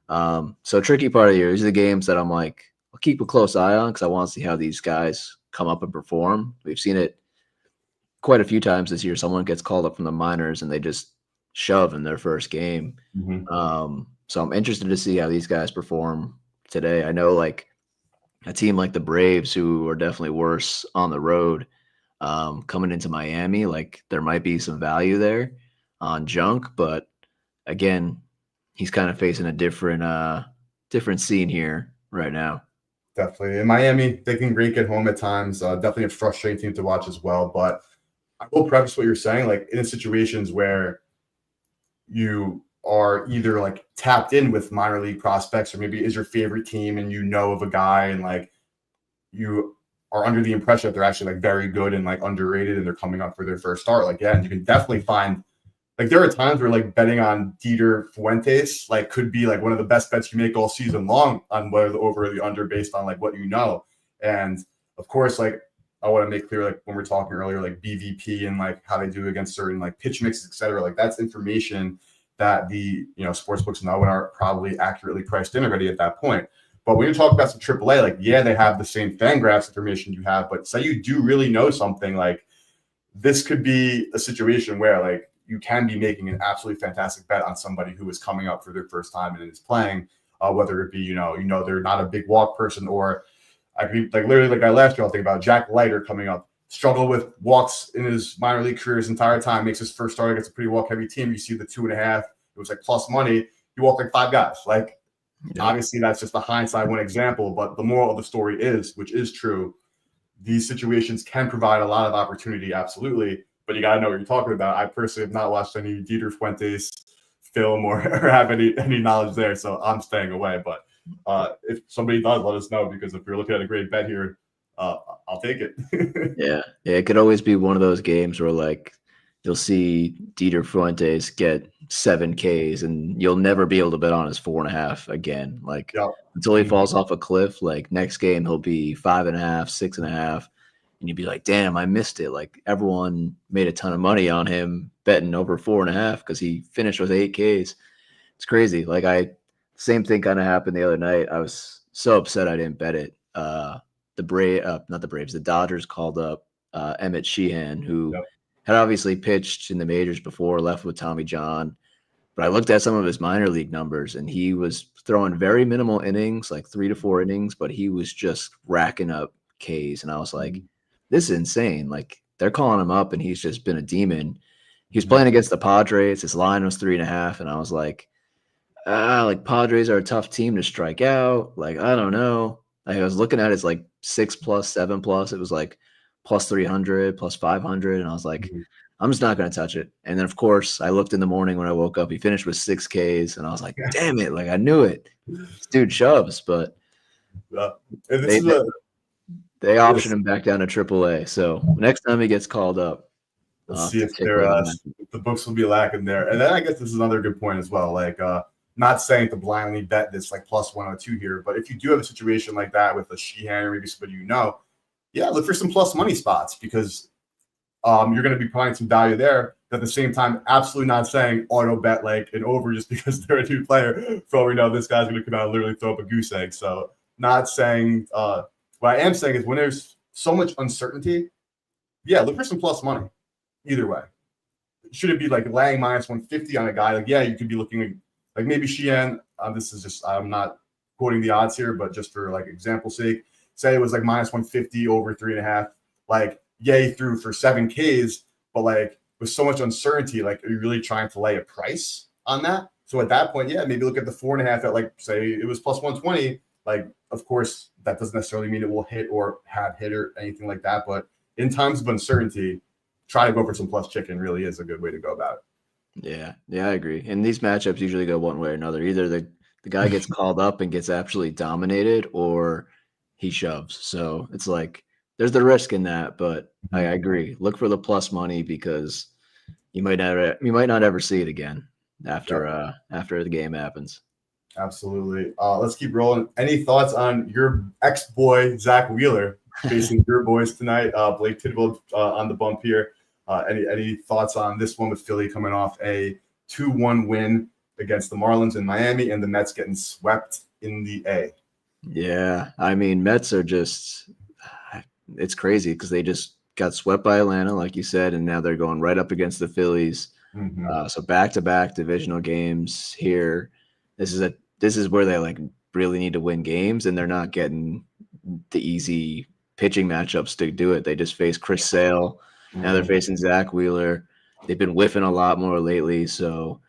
So tricky part of the year. These are the games that I'm like, I'll keep a close eye on because I want to see how these guys come up and perform. We've seen it quite a few times this year. Someone gets called up from the minors and they just shove in their first game. So I'm interested to see how these guys perform today. I know like a team like the Braves, who are definitely worse on the road, coming into Miami, like there might be some value there on Junk, but again, he's kind of facing a different scene here right now. Definitely. In Miami, they can rake at home at times. Definitely a frustrating team to watch as well. But I will preface what you're saying, like in situations where you are either like tapped in with minor league prospects, or maybe is your favorite team and you know of a guy and like you are under the impression that they're actually like very good and like underrated and they're coming up for their first start. Like, yeah, and you can definitely find like there are times where like betting on Dieter Fuentes like could be like one of the best bets you make all season long on whether the over or the under based on like what you know. And of course, like I want to make clear, like when we're talking earlier, like BVP and like how they do against certain like pitch mixes, et cetera, like that's information that the sports books know and are probably accurately priced in already at that point. But when you talk about some AAA, like yeah, they have the same Fangraphs information you have, but say you do really know something, like this could be a situation where like you can be making an absolutely fantastic bet on somebody who is coming up for their first time and is playing, whether it be they're not a big walk person, or I could like literally like I last year I'll think about Jack Leiter coming up, struggled with walks in his minor league career his entire time, makes his first start against a pretty walk heavy team. You see the 2.5, it was like plus money. He walked like 5 guys. Like obviously that's just a hindsight one example, but the moral of the story is, which is true, these situations can provide a lot of opportunity, absolutely. But you got to know what you're talking about. I personally have not watched any Dieter Fuentes film or have any knowledge there, so I'm staying away. But if somebody does, let us know, because if you're looking at a great bet here, I'll take it. Yeah, it could always be one of those games where like you'll see Dieter Fuentes get 7 Ks and you'll never be able to bet on his 4.5 again. Like Yeah. until he falls off a cliff, like next game he'll be 5.5, 6.5. And you'd be like, damn, I missed it. Like everyone made a ton of money on him betting over 4.5 because he finished with 8 Ks. It's crazy. Like same thing kind of happened the other night. I was so upset I didn't bet it. Not the Braves, the Dodgers called up Emmett Sheehan, who had obviously pitched in the majors before, left with Tommy John. But I looked at some of his minor league numbers, and he was throwing very minimal innings, like 3 to 4 innings, but he was just racking up Ks. And I was like, this is insane. Like they're calling him up, and he's just been a demon. He was playing against the Padres. His line was 3.5, and I was like Padres are a tough team to strike out. Like, I don't know. I was looking at his like 6+, 7+. It was like plus 300, plus 500. And I was like, I'm just not going to touch it. And then, of course, I looked in the morning when I woke up. He finished with 6 Ks. And I was like, damn it. Like, I knew it. This dude shoves. But they optioned him back down to AAA. So next time he gets called up, let's see if the books will be lacking there. And then I guess this is another good point as well. Like, not saying to blindly bet this like plus 102 here, but if you do have a situation like that with a Sheehan or maybe somebody look for some plus money spots, because you're going to be providing some value there. But at the same time, absolutely not saying auto bet like an over just because they're a new player. For all we know, this guy's going to come out and literally throw up a goose egg. So not saying what I am saying is when there's so much uncertainty, look for some plus money either way. Should it be like laying minus 150 on a guy? Like, you could be looking like maybe Sheehan, this is just, I'm not quoting the odds here, but just for like example's sake, say it was like minus 150 over 3.5, like, he threw for 7 Ks, but like with so much uncertainty, like, are you really trying to lay a price on that? So at that point, maybe look at the 4.5 at like, say it was plus 120. Like, of course, that doesn't necessarily mean it will hit or have hit or anything like that. But in times of uncertainty, try to go for some plus chicken really is a good way to go about it. Yeah, I agree. And these matchups usually go one way or another. Either the guy gets called up and gets absolutely dominated, or he shoves. So it's like there's the risk in that, but I agree. Look for the plus money because you might not ever see it again after the game happens. Absolutely. Let's keep rolling. Any thoughts on your ex-boy Zach Wheeler facing your boys tonight? Blake Tidwell on the bump here. Any thoughts on this one with Philly coming off a 2-1 win against the Marlins in Miami and the Mets getting swept in the A? Yeah, I mean, Mets are just – it's crazy because they just got swept by Atlanta, like you said, and now they're going right up against the Phillies. So back-to-back divisional games here. this is where they like really need to win games, and they're not getting the easy pitching matchups to do it. They just face Chris Sale. Now they're facing Zach Wheeler. They've been whiffing a lot more lately. So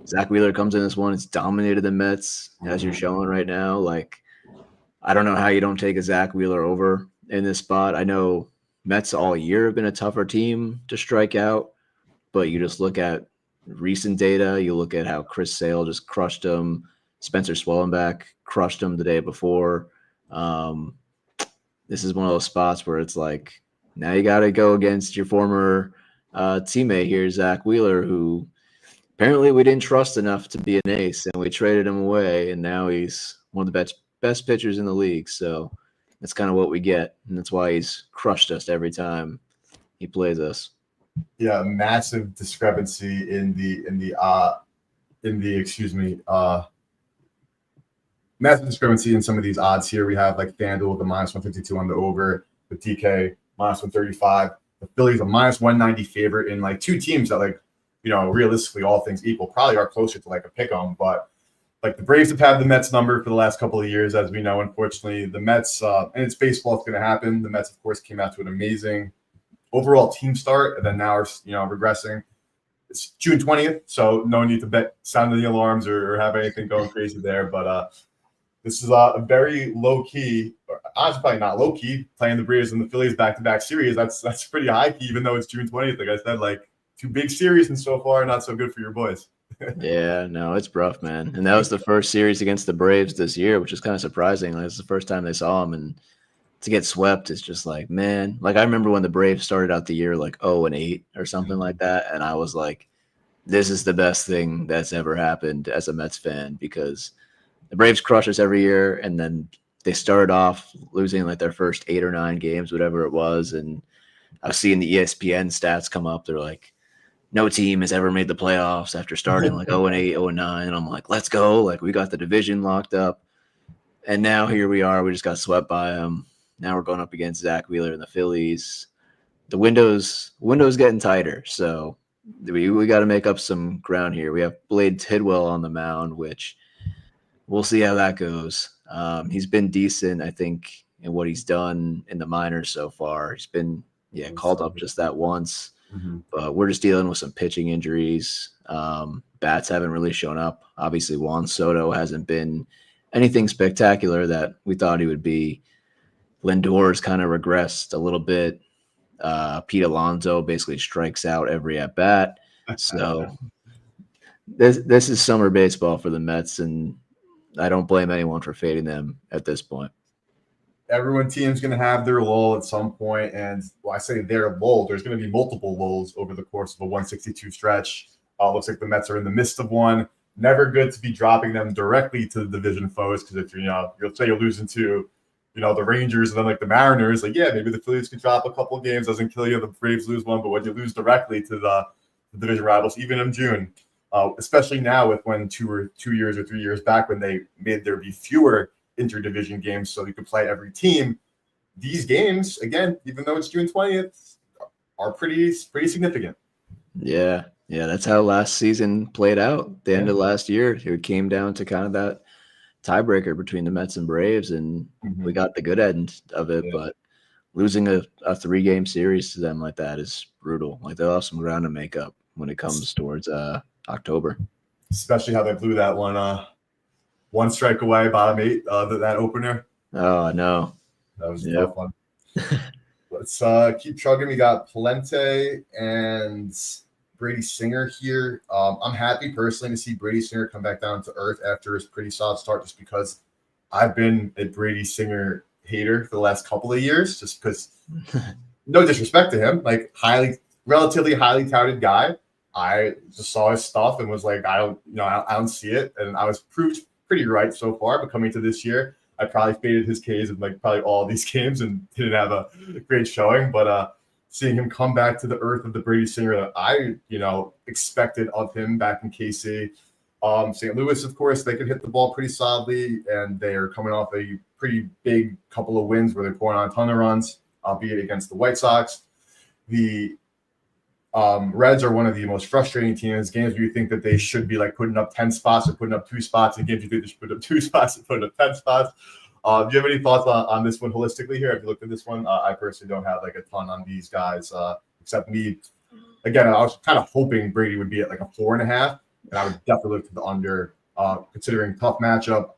Zach Wheeler comes in this one. It's dominated the Mets, as you're showing right now. Like, I don't know how you don't take a Zach Wheeler over in this spot. I know Mets all year have been a tougher team to strike out, but you just look at recent data. You look at how Chris Sale just crushed him. Spencer Swellenbach crushed him the day before. Um, this is one of those spots where it's like, now you got to go against your former teammate here, Zach Wheeler, who apparently we didn't trust enough to be an ace, and we traded him away, and now he's one of the best pitchers in the league. So that's kind of what we get, and that's why he's crushed us every time he plays us. Yeah, massive discrepancy massive discrepancy in some of these odds here. We have like FanDuel with a -152 on the over, the DK -135. The Phillies a -190 favorite in like two teams that, like, realistically, all things equal, probably are closer to like a pick 'em. But like the Braves have had the Mets number for the last couple of years, as we know. Unfortunately, the Mets, and it's baseball, it's going to happen. The Mets, of course, came out to an amazing overall team start, and then now are regressing. It's June 20th, so no need to sound the alarms or have anything going crazy there. But this is a very low key, or honestly probably not low key, playing the Braves and the Phillies back-to-back series. That's pretty high key, even though it's June 20th. Like I said, like two big series, and so far not so good for your boys. Yeah, no, it's rough, man. And that was the first series against the Braves this year, which is kind of surprising. Like, it's the first time they saw them, and to get swept is just like, man. Like, I remember when the Braves started out the year like 0-8 or something like that, and I was like, this is the best thing that's ever happened as a Mets fan, because the Braves crush us every year, and then they started off losing like their first 8 or 9 games, whatever it was, and I was seeing the ESPN stats come up. They're like, no team has ever made the playoffs after starting like 0-8, 0-9. And I'm like, let's go. Like, we got the division locked up. And now here we are. We just got swept by them. Now we're going up against Zach Wheeler and the Phillies. The window's getting tighter. So we got to make up some ground here. We have Blade Tidwell on the mound, which we'll see how that goes. He's been decent, I think, in what he's done in the minors so far. He's been called up just that once. But we're just dealing with some pitching injuries. Bats haven't really shown up. Obviously, Juan Soto hasn't been anything spectacular that we thought he would be. Lindor's kind of regressed a little bit. Pete Alonso basically strikes out every at bat. So this is summer baseball for the Mets, and I don't blame anyone for fading them at this point. Team's going to have their lull at some point, and I say their lull, there's going to be multiple lulls over the course of a 162 stretch. Looks like the Mets are in the midst of one. Never good to be dropping them directly to the division foes, because if you'll say you're losing to, the Rangers and then like the Mariners, like, yeah, maybe the Phillies could drop a couple of games, doesn't kill you. The Braves lose one, but when you lose directly to the division rivals, even in June, especially now with when 2 years or 3 years back when they made there be fewer interdivision games so you could play every team, these games, again, even though it's June 20th, are pretty significant. Yeah, that's how last season played out. The end of last year, it came down to kind of that tiebreaker between the Mets and Braves, and we got the good end of it. But losing a 3-game series to them like that is brutal. Like, they'll have some ground to make up when it comes towards October. Especially how they blew that one strike away, bottom 8, that opener. Oh, I know. That was a tough one. Let's keep chugging. We got Palente and Brady Singer here. I'm happy personally to see Brady Singer come back down to earth after his pretty solid start, just because I've been a Brady Singer hater for the last couple of years, just because, no disrespect to him, like relatively highly touted guy. I just saw his stuff and was like, I don't see it. And I was proved pretty right so far, but coming to this year, I probably faded his Ks in like probably all these games and didn't have a great showing. But seeing him come back to the earth of the Brady Singer that I expected of him back in KC. St. Louis, of course, they could hit the ball pretty solidly, and they are coming off a pretty big couple of wins where they're pouring on a ton of runs, albeit against the White Sox. The Reds are one of the most frustrating teams. Games where you think that they should be like putting up 10 spots or putting up 2 spots, and games you think they should put up 2 spots and put up 10 spots. Do you have any thoughts on this one holistically here? Have you looked at this one? I personally don't have like a ton on these guys, except me. Again, I was kind of hoping Brady would be at like a 4.5, and I would definitely look to the under. Considering tough matchup,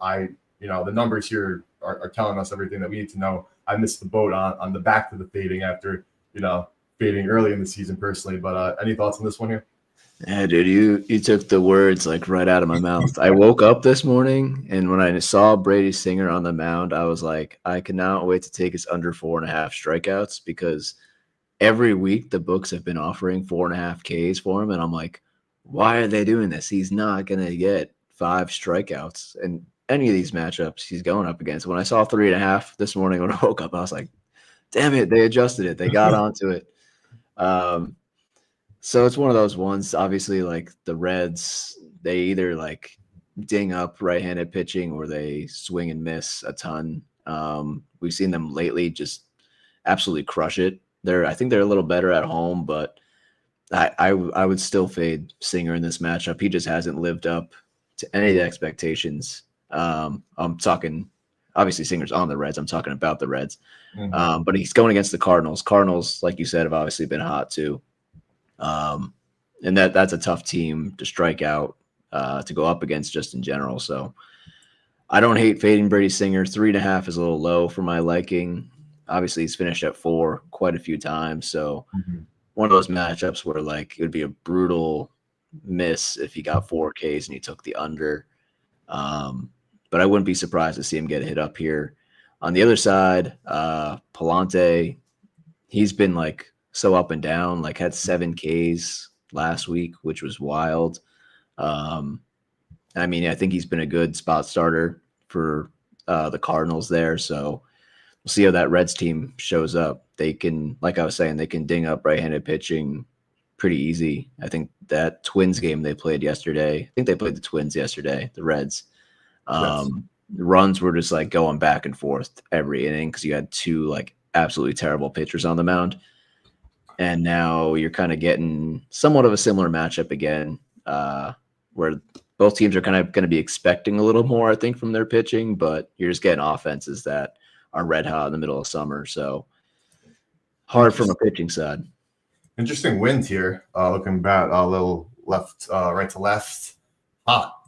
the numbers here are telling us everything that we need to know. I missed the boat on the back to the fading after, fading early in the season personally. But any thoughts on this one here? Yeah, dude, you took the words like right out of my mouth. I woke up this morning, and when I saw Brady Singer on the mound, I was like, I cannot wait to take his under 4.5 strikeouts, because every week the books have been offering 4.5 Ks for him, and I'm like, why are they doing this? He's not gonna get 5 strikeouts in any of these matchups he's going up against. When I saw 3.5 this morning when I woke up, I was like, damn it, they adjusted it. They got onto it. So it's one of those ones. Obviously, like the Reds, they either like ding up right-handed pitching or they swing and miss a ton. We've seen them lately just absolutely crush it. I think they're a little better at home, but I would still fade Singer in this matchup. He just hasn't lived up to any of the expectations. I'm talking, obviously Singer's on the Reds. I'm talking about the Reds. Mm-hmm. But he's going against the Cardinals. Cardinals, like you said, have obviously been hot too. And that's a tough team to strike out, to go up against just in general. So I don't hate fading Brady Singer. 3.5 is a little low for my liking. Obviously, he's finished at 4 quite a few times. So one of those matchups where like it would be a brutal miss if he got 4 Ks and he took the under. But I wouldn't be surprised to see him get hit up here. On the other side, Palante, he's been like so up and down, like had 7 Ks last week, which was wild. I mean, I think he's been a good spot starter for the Cardinals there. So we'll see how that Reds team shows up. They can, like I was saying, they can ding up right-handed pitching pretty easy. I think that Twins game they played yesterday, I think they played the Twins yesterday, the Reds. Yes. Runs were just like going back and forth every inning because you had 2 like absolutely terrible pitchers on the mound. And now you're kind of getting somewhat of a similar matchup again, where both teams are kind of going to be expecting a little more, I think, from their pitching, but you're just getting offenses that are red hot in the middle of summer. So hard from a pitching side. Interesting wind here. Looking back, a little left, right to left. Hot.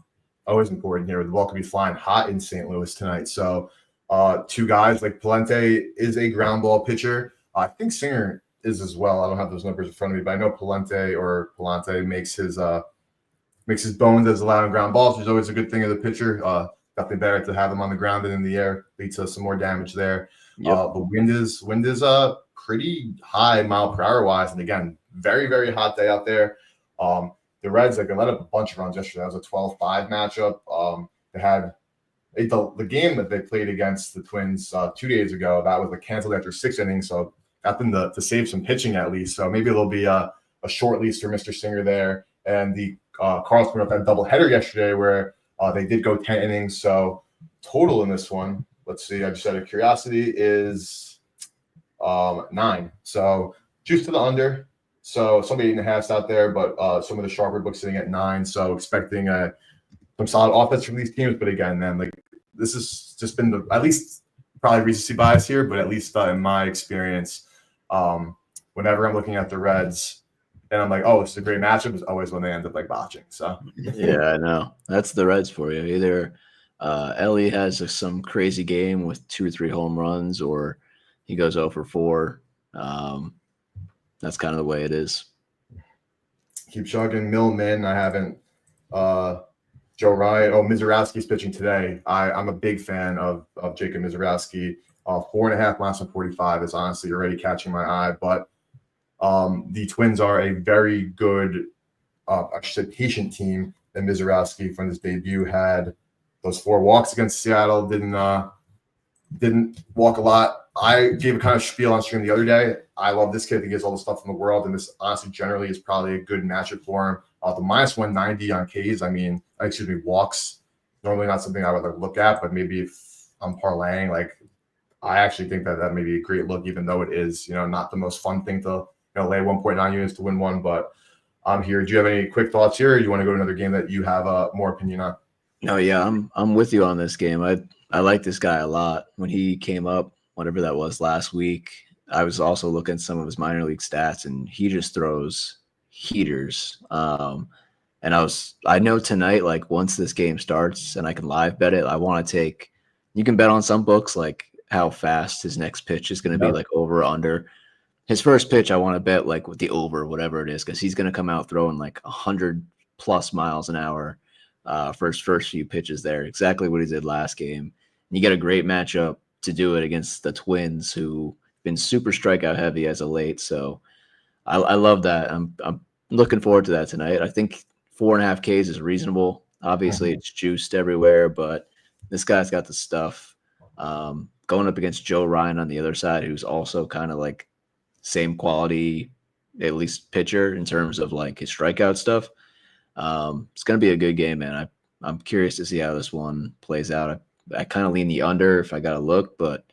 Always important here. The ball could be flying hot in St. Louis tonight. So 2 guys like Palante is a ground ball pitcher. I think Singer is as well. I don't have those numbers in front of me, but I know Palante makes his bones as allowing ground balls, which is always a good thing of the pitcher. Definitely better to have them on the ground than in the air. Leads to some more damage there. Yep. The wind is pretty high mile per hour wise, and again, very, very hot day out there. The Reds, like, they let up a bunch of runs yesterday. That was a 12-5 matchup. They had the game that they played against the Twins 2 days ago. That was canceled after 6 innings, so got them to save some pitching at least. So maybe there'll be a short lease for Mr. Singer there. And the Cardinals put up that doubleheader yesterday where they did go 10 innings. So total in this one, let's see, I just out of curiosity, is 9. So juice to the under. So some 8.5s out there, but some of the sharper books sitting at 9. So expecting some solid offense from these teams. But again, man, like this has just been at least probably recency bias here, but at least in my experience, whenever I'm looking at the Reds and I'm like, oh, it's a great matchup, is always when they end up like botching. So yeah, I know. That's the Reds for you. Either Ellie has some crazy game with 2 or 3 home runs, or he goes 0 for 4. That's kind of the way it is. Keep chugging. Millman, I haven't. Joe Ryan. Oh, Mizorowski's pitching today. I'm a big fan of Jacob Mizorowski. 4.5 minus 145 is honestly already catching my eye. But the Twins are a very good, I should say, patient team. And Mizorowski, from his debut, had those 4 walks against Seattle. Didn't walk a lot. I gave a kind of spiel on stream the other day. I love this kid. He gets all the stuff in the world, and this honestly generally is probably a good matchup for him. The minus 190 on Ks, walks, normally not something I would look at, but maybe if I'm parlaying, I actually think that may be a great look, even though it is, not the most fun thing to lay 1.9 units to win one, but I'm here. Do you have any quick thoughts here, or do you want to go to another game that you have more opinion on? No, yeah, I'm with you on this game. I like this guy a lot. When he came up, whatever that was last week, I was also looking at some of his minor league stats, and he just throws heaters. And I know tonight, like once this game starts and I can live bet it, I want to take. You can bet on some books like how fast his next pitch is going to be, Yep. like over or under. His first pitch, I want to bet like with the over, whatever it is, because he's going to come out throwing like 100+ miles an hour for his first few pitches there. Exactly what he did last game. And you get a great matchup to do it against the Twins, who been super strikeout heavy as of late. So I love that. I'm looking forward to that tonight. I think 4.5 Ks is reasonable. Obviously, it's juiced everywhere, but this guy's got the stuff. Going up against Joe Ryan on the other side, who's also kind of like same quality, at least pitcher in terms of like his strikeout stuff. It's going to be a good game, man. I'm curious to see how this one plays out. I kind of lean the under if I got to look, but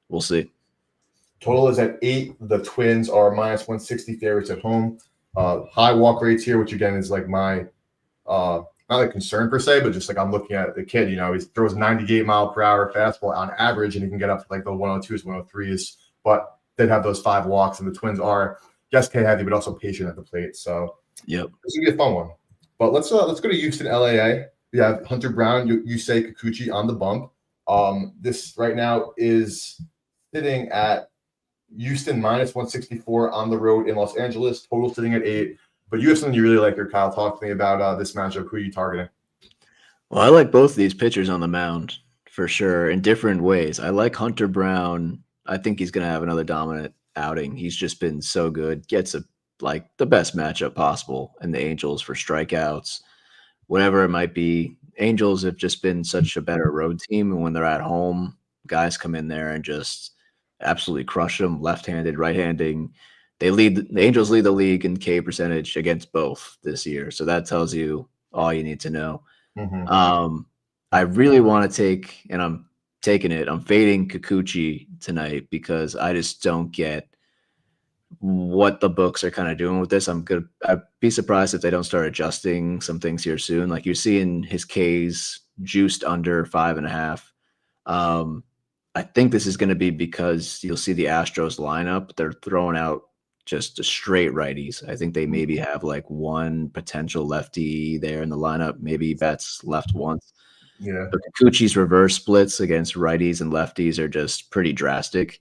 we'll see. Total is at 8. The Twins are minus 160 favorites at home. High walk rates here, which again is like my not a concern per se, but just like I'm looking at the kid. He throws 98-mile-per-hour fastball on average, and he can get up to like the 102s, 103s. But they'd have those 5 walks, and the Twins are yes K heavy, but also patient at the plate. So Yep, this would be a fun one. But let's go to Houston, LAA. We have Hunter Brown, Yusei Kikuchi on the bump. This right now is sitting at Houston minus 164 on the road in Los Angeles. Total sitting at 8. But you have something you really like here, Kyle. Talk to me about this matchup. Who are you targeting? well, I like both of these pitchers on the mound for sure in different ways. I like Hunter Brown. I think he's going to have another dominant outing. He's just been so good. Gets like the best matchup possible in the Angels for strikeouts, whatever it might be. Angels have just been such a better road team, and when they're at home, guys come in there and just absolutely crush them, left-handed, right-handing. The Angels lead the league in K percentage against both this year, so that tells you all you need to know. Mm-hmm. I really want to take, and I'm taking it. I'm fading Kikuchi tonight because I just don't get what the books are kind of doing with this. I'd be surprised if they don't start adjusting some things here soon. Like you're seeing his Ks juiced under 5.5. I think this is going to be because you'll see the Astros lineup. They're throwing out just straight righties. I think they maybe have like one potential lefty there in the lineup. Maybe Betts left once. Yeah. But Kikuchi's reverse splits against righties and lefties are just pretty drastic.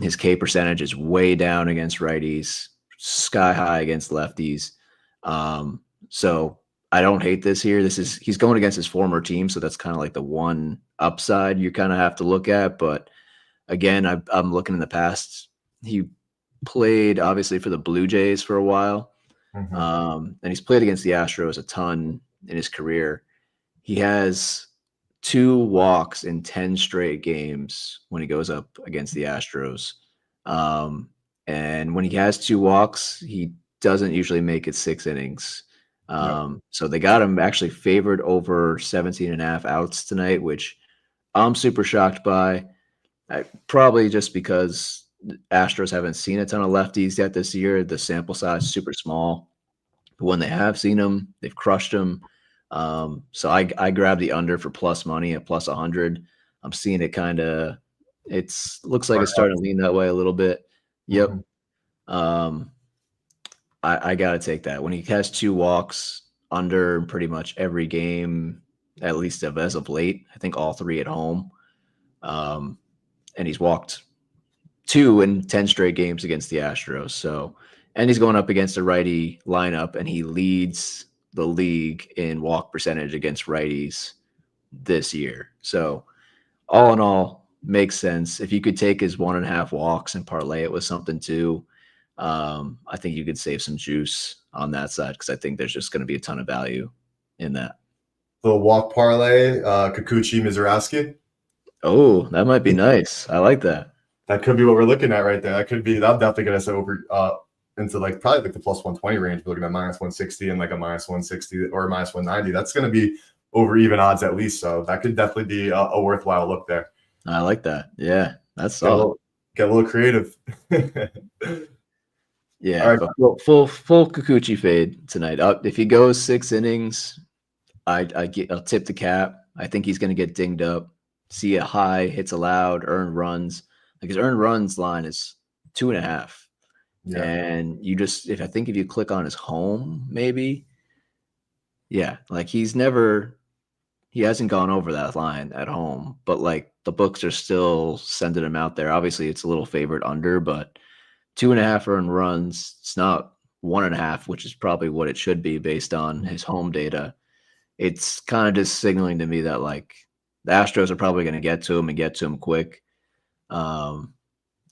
His K percentage is way down against righties, sky high against lefties. So I don't hate this here. He's going against his former team, so that's kind of like the one upside you kind of have to look at. But again, I'm looking in the past. He played obviously for the Blue Jays for a while, Mm-hmm. and he's played against the Astros a ton in his career. He has 2 walks in 10 straight games when he goes up against the Astros. And when he has 2 walks, he doesn't usually make it 6 innings. So they got him actually favored over 17.5 outs tonight, which I'm super shocked by. Probably just because the Astros haven't seen a ton of lefties yet this year. The sample size is super small. But when they have seen them, they've crushed them. So I grabbed the under for plus money at plus 100. I'm seeing it kind of, looks like it's starting to lean that way a little bit. Yep. I got to take that. When he has 2 walks under pretty much every game, at least as of late, I think all 3 at home. And he's walked 2 in 10 straight games against the Astros. So, and he's going up against a righty lineup, and he leads the league in walk percentage against righties this year. So all in all, makes sense. If you could take his 1.5 walks and parlay it with something too, I think you could save some juice on that side because I think there's just going to be a ton of value in that. The walk parlay, Kikuchi, Mizurowski. Oh, that might be nice. I like that. That could be what we're looking at right there. That'll definitely get us over into like probably like the plus 120 range. We're looking at minus 160 and like a minus 160 or a minus 190. That's going to be over even odds at least. So that could definitely be a worthwhile look there. I like that. Yeah, that's solid. Get a little creative. All Yeah, right. but full Kikuchi fade tonight. If he goes 6 innings, I'll tip the cap. I think he's going to get dinged up. See a high, hits allowed, earned runs. Like his earned runs line is 2.5. Yeah. And if you click on his home, maybe, yeah, like he hasn't gone over that line at home, but like the books are still sending him out there. Obviously, it's a little favored under, but 2.5 earned runs, it's not 1.5, which is probably what it should be based on his home data. It's kind of just signaling to me that like the Astros are probably going to get to him and get to him quick.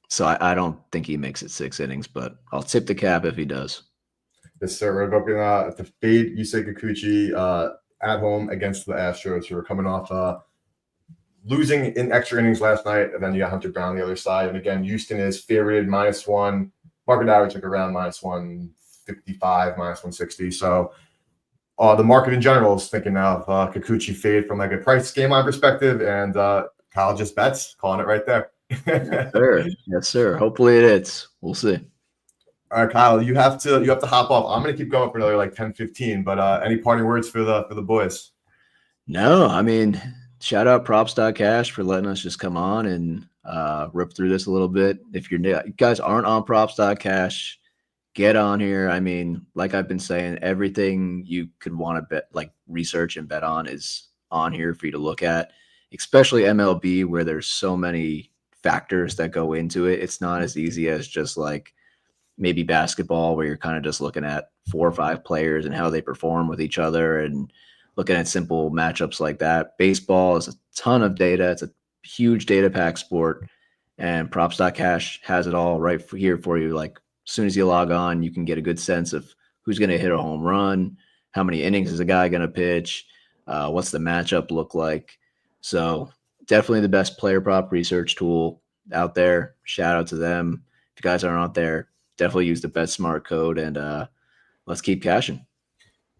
So I don't think he makes it 6 innings, but I'll tip the cap if he does. Yes, sir. We're looking at the fade Yusei Kikuchi at home against the Astros, who are coming off losing in extra innings last night, and then you got Hunter Brown on the other side. And again, Houston is favorited -1. Market average like around -155, -160. So the market in general is thinking of Kikuchi fade from like a price game line perspective, and Kyle just bets, calling it right there. Sure. Yes, sir. Hopefully it is. We'll see. All right, Kyle, you have to hop off. I'm gonna keep going for another like 10, 15, but any parting words for the boys? No, I mean, shout out props.cash for letting us just come on and rip through this a little bit. If you guys aren't on props.cash, get on here. I mean, like I've been saying, everything you could want to bet, like research and bet on, is on here for you to look at, especially MLB, where there's so many factors that go into it. It's not as easy as just like maybe basketball, where you're kind of just looking at 4 or 5 players and how they perform with each other and looking at simple matchups like that. Baseball is a ton of data. It's a huge data pack sport, and props.cash has it all right here for you. Like as soon as you log on, you can get a good sense of who's going to hit a home run, how many innings is a guy going to pitch, what's the matchup look like. So definitely the best player prop research tool out there. Shout out to them. If you guys aren't out there, definitely use the BetSmart code, and let's keep cashing.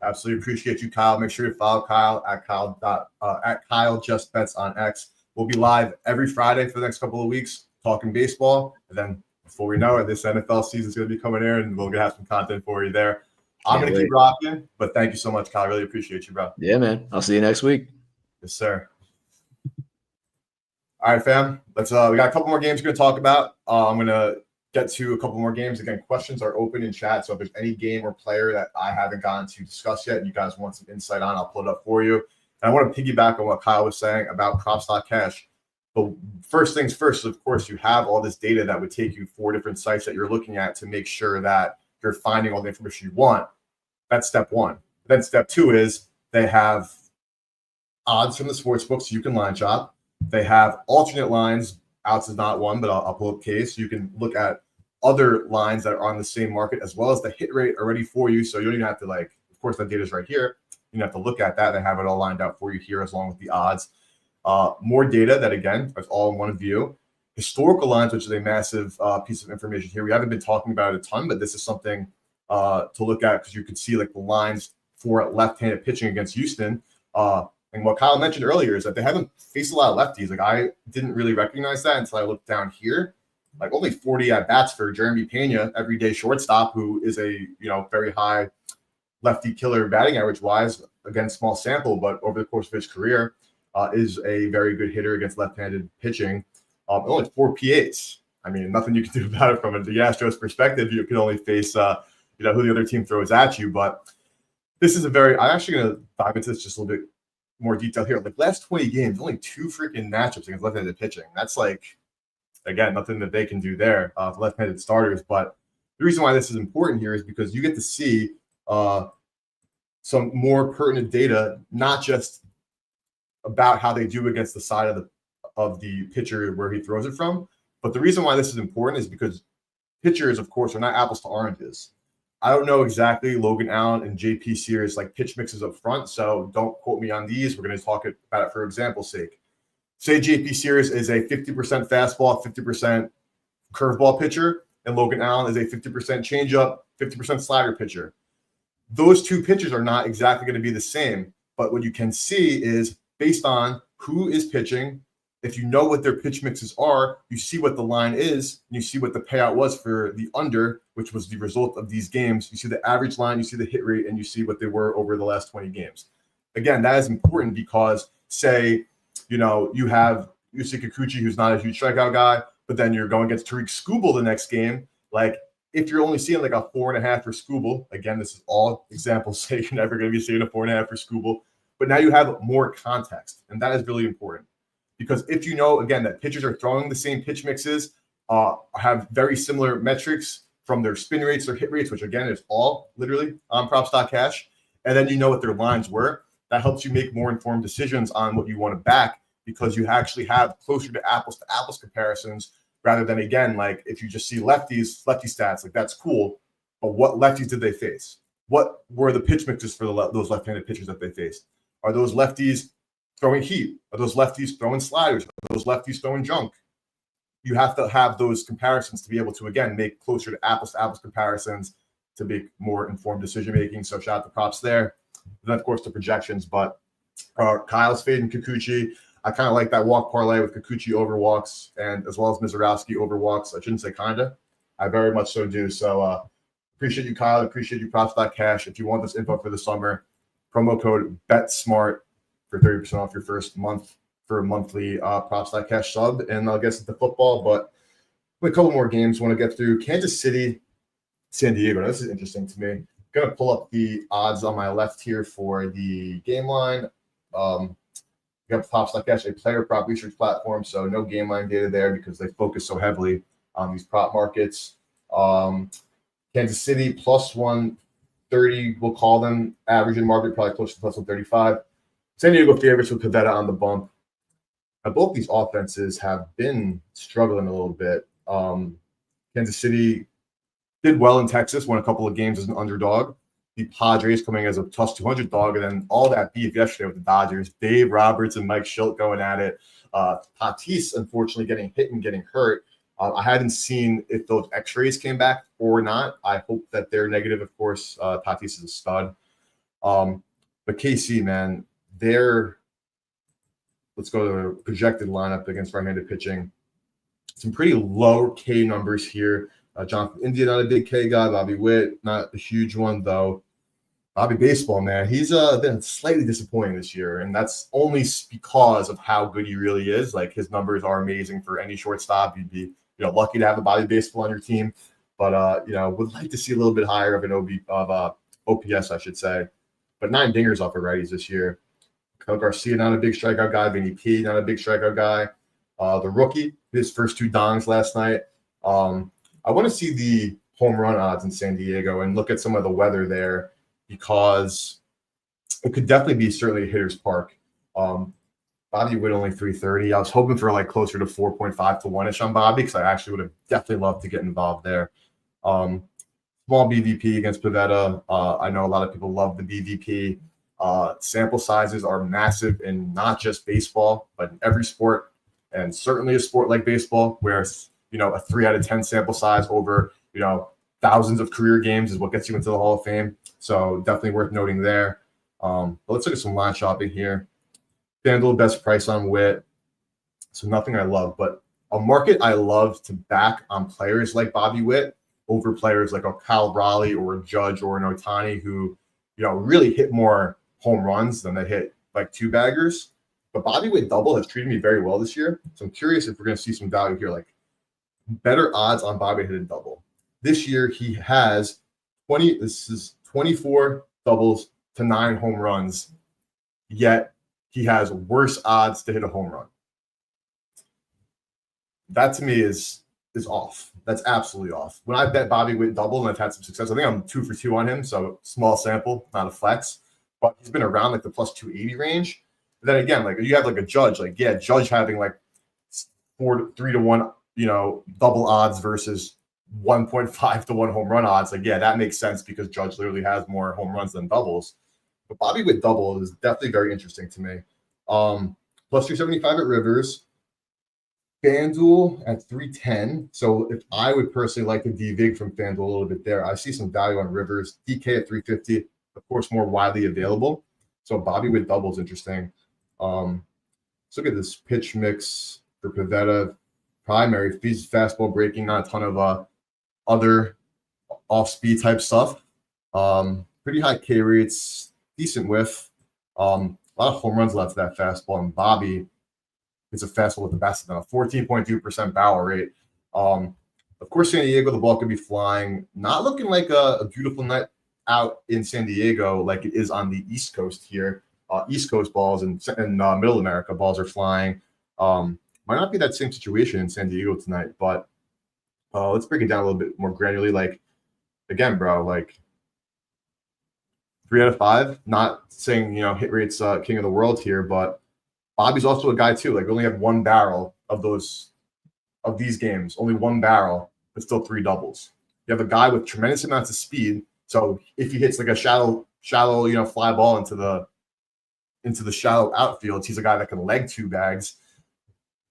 Absolutely appreciate you, Kyle. Make sure to follow Kyle at Kyle Just Bets on X. We'll be live every Friday for the next couple of weeks talking baseball, and then before we know it, this NFL season is going to be coming in, and we'll have some content for you there. I'm going to keep rocking, but thank you so much, Kyle. I really appreciate you, bro. Yeah, man. I'll see you next week. Yes, sir. All right, fam. Let's. We got a couple more games we're going to talk about. I'm going to get to a couple more games. Again, questions are open in chat. So if there's any game or player that I haven't gotten to discuss yet and you guys want some insight on, I'll pull it up for you. And I want to piggyback on what Kyle was saying about props.cash. But first things first, of course, you have all this data that would take you 4 different sites that you're looking at to make sure that you're finding all the information you want. That's step 1. Then step 2 is they have odds from the sports books you can line shop. They have alternate lines. Outs is not one, but I'll pull up case. You can look at other lines that are on the same market, as well as the hit rate already for you. So you don't even have to of course, that data is right here. You don't have to look at that. They have it all lined out for you here, as long with the odds. More data that, again, is all in one view. Historical lines, which is a massive piece of information here. We haven't been talking about it a ton, but this is something to look at, because you could see like the lines for left-handed pitching against Houston. And what Kyle mentioned earlier is that they haven't faced a lot of lefties. Like, I didn't really recognize that until I looked down here. Like, only 40 at bats for Jeremy Pena, everyday shortstop, who is a very high lefty killer batting average wise, again, small sample, but over the course of his career, is a very good hitter against left-handed pitching. Only 4 PAs. I mean, nothing you can do about it from the Astros perspective. You can only face who the other team throws at you. But this is I'm actually going to dive into this just a little bit more detail here. Like, last 20 games, only 2 freaking matchups against left-handed pitching. That's like, again, nothing that they can do there for left-handed starters. But the reason why this is important here is because you get to see some more pertinent data, not just about how they do against the side of the pitcher where he throws it from. But the reason why this is important is because pitchers, of course, are not apples to oranges. I don't know exactly Logan Allen and JP Sears like pitch mixes up front, so don't quote me on these. We're going to talk about it for example's sake. Say JP Sears is a 50% fastball, 50% curveball pitcher, and Logan Allen is a 50% changeup, 50% slider pitcher. Those 2 pitchers are not exactly going to be the same, but what you can see is based on who is pitching, if you know what their pitch mixes are, you see what the line is, and you see what the payout was for the under, which was the result of these games. You see the average line, you see the hit rate, and you see what they were over the last 20 games. Again, that is important because, say, you see Kikuchi, who's not a huge strikeout guy, but then you're going against Tariq Skubal the next game. Like, if you're only seeing like a 4.5 for Skubal, again, this is all examples, so you're never going to be seeing a 4.5 for Skubal, but now you have more context, and that is really important. Because if you know, again, that pitchers are throwing the same pitch mixes, have very similar metrics from their spin rates, their hit rates, which again is all literally on Props.cash, and then you know what their lines were, that helps you make more informed decisions on what you want to back because you actually have closer to apples comparisons rather than, again, like if you just see lefty stats, like that's cool, but what lefties did they face? What were the pitch mixes for those left-handed pitchers that they faced? Are those lefties throwing heat? Are those lefties throwing sliders? Are those lefties throwing junk? You have to have those comparisons to be able to, again, make closer to apples comparisons to make more informed decision-making. So shout out to Props there. And then, of course, the projections. But Kyle's fading Kikuchi. I kind of like that walk parlay with Kikuchi over walks and as well as Mizorowski over walks. I shouldn't say kind of. I very much so do. So appreciate you, Kyle. Appreciate you, Props.cash. If you want this info for the summer, promo code BETSMART for 30% off your first month for a monthly Props.cash sub. And I'll guess at the football, but a couple more games want to get through. Kansas City, San Diego. Now, this is interesting to me. I'm going to pull up the odds on my left here for the game line. You have Props.cash, a player prop research platform, so no game line data there because they focus so heavily on these prop markets. Kansas City plus 130, we'll call them average in market, probably close to plus 135. San Diego favorites with Pivetta on the bump. Now, both these offenses have been struggling a little bit. Kansas City did well in Texas, won a couple of games as an underdog. The Padres coming as a plus 200 dog, and then all that beef yesterday with the Dodgers. Dave Roberts and Mike Schilt going at it. Tatis, unfortunately, getting hit and getting hurt. I haven't seen if those x-rays came back or not. I hope that they're negative, of course. Tatis is a stud. But KC, man, let's go to the projected lineup against right-handed pitching. Some pretty low K numbers here. Jonathan India, not a big K guy. Bobby Witt, not a huge one, though. Bobby Baseball, man, he's been slightly disappointing this year, and that's only because of how good he really is. Like, his numbers are amazing for any shortstop. You'd be lucky to have a Bobby Baseball on your team, but would like to see a little bit higher of an OPS, I should say. But 9 dingers off of righties this year. Kyle Garcia, not a big strikeout guy. Vinny P, not a big strikeout guy. The rookie, his first 2 dongs last night. I want to see the home run odds in San Diego and look at some of the weather there because it could definitely be certainly a hitter's park. Bobby Witt only 330. I was hoping for like closer to 4.5 to 1-ish on Bobby because I actually would have definitely loved to get involved there. Small BVP against Pivetta. I know a lot of people love the BVP. Sample sizes are massive in not just baseball, but in every sport, and certainly a sport like baseball where a 3 out of 10 sample size over thousands of career games is what gets you into the Hall of Fame. So definitely worth noting there. But let's look at some line shopping here. FanDuel best price on Witt. So nothing I love, but a market I love to back on players like Bobby Witt over players like a Kyle Raleigh or a Judge or an Ohtani who really hit more home runs than they hit like 2-baggers. But Bobby Witt double has treated me very well this year. So I'm curious if we're going to see some value here, like better odds on Bobby hitting double. This year he has 24 doubles to 9 home runs, yet he has worse odds to hit a home run. That to me is off. That's absolutely off. When I bet Bobby Witt double and I've had some success, I think I'm 2 for 2 on him, so small sample, not a flex. But he's been around like the plus 280 range. But then again, like you have like a Judge, like Judge having like 3 to 1, double odds versus 1.5 to 1 home run odds. Like that makes sense because Judge literally has more home runs than doubles. But Bobby Witt double is definitely very interesting to me. Plus 375 at Rivers. FanDuel at 310. So if I would personally like to devig from FanDuel a little bit there, I see some value on Rivers. DK at 350, of course, more widely available. So Bobby Witt double is interesting. Let's look at this pitch mix for Pivetta. Primary, he's fastball breaking, not a ton of other off-speed type stuff. Pretty high K rates, decent whiff. A lot of home runs left to that fastball. And Bobby hits a fastball with the best of them, a 14.2% barrel rate. Of course, San Diego, the ball could be flying. Not looking like a beautiful night out in San Diego like it is on the East Coast here. East Coast balls and Middle America balls are flying. Might not be that same situation in San Diego tonight, but let's break it down a little bit more granularly. Like, again, bro, like 3 out of 5. Not saying, hit rate's king of the world here, but Bobby's also a guy too. Like, we only have one barrel of these games, only one barrel, but still 3 doubles. You have a guy with tremendous amounts of speed. So if he hits like a shallow, fly ball into the shallow outfield, he's a guy that can leg 2 bags.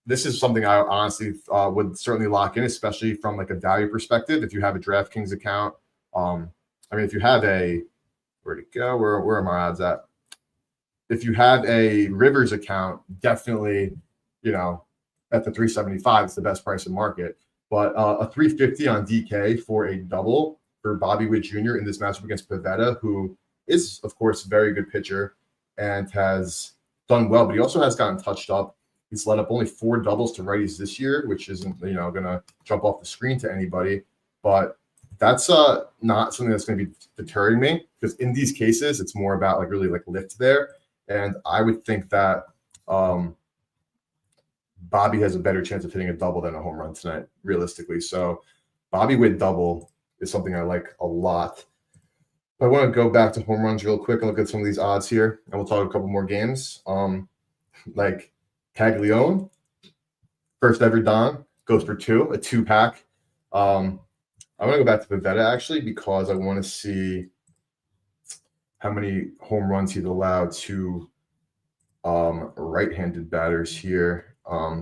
This is something I honestly would certainly lock in, especially from like a value perspective. If you have a DraftKings account, if you have where'd it go? Where are my odds at? If you have a Rivers account, definitely, at the 375, it's the best price in market. But a 350 on DK for a double for Bobby Witt Jr. in this matchup against Pivetta, who is, of course, a very good pitcher and has done well, but he also has gotten touched up. He's led up only 4 doubles to righties this year, which isn't, going to jump off the screen to anybody. But that's not something that's going to be deterring me, because in these cases, it's more about like really like lift there. And I would think that Bobby has a better chance of hitting a double than a home run tonight, realistically. So Bobby Witt double is something I like a lot. I want to go back to home runs real quick and look at some of these odds here, and we'll talk a couple more games. Like Caglione, first ever Don, goes for 2, a 2-pack. I want to go back to Pivetta actually, because I want to see how many home runs he's allowed to right-handed batters here.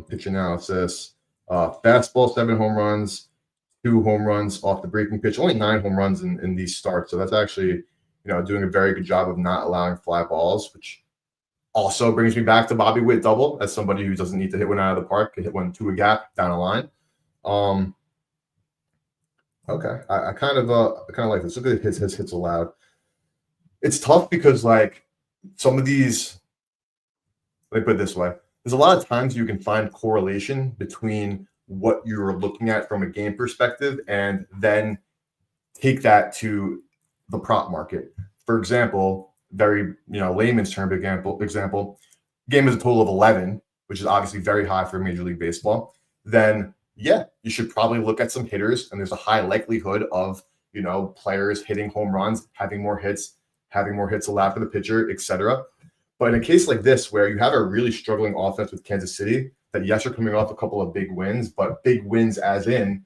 Pitch analysis, fastball 7 home runs, 2 home runs off the breaking pitch, only 9 home runs in these starts. So that's actually, doing a very good job of not allowing fly balls, which also brings me back to Bobby Witt double as somebody who doesn't need to hit one out of the park, can hit one to a gap down a line. Okay, I kind of like this. Look at his hits allowed. It's tough because like some of these, let me put it this way. There's a lot of times you can find correlation between what you're looking at from a game perspective and then take that to the prop market. For example, very layman's term example, game is a total of 11, which is obviously very high for Major League Baseball. Then yeah, you should probably look at some hitters, and there's a high likelihood of players hitting home runs, having more hits allowed for the pitcher, etc. But in a case like this, where you have a really struggling offense with Kansas City, that yes, are coming off a couple of big wins, but big wins as in,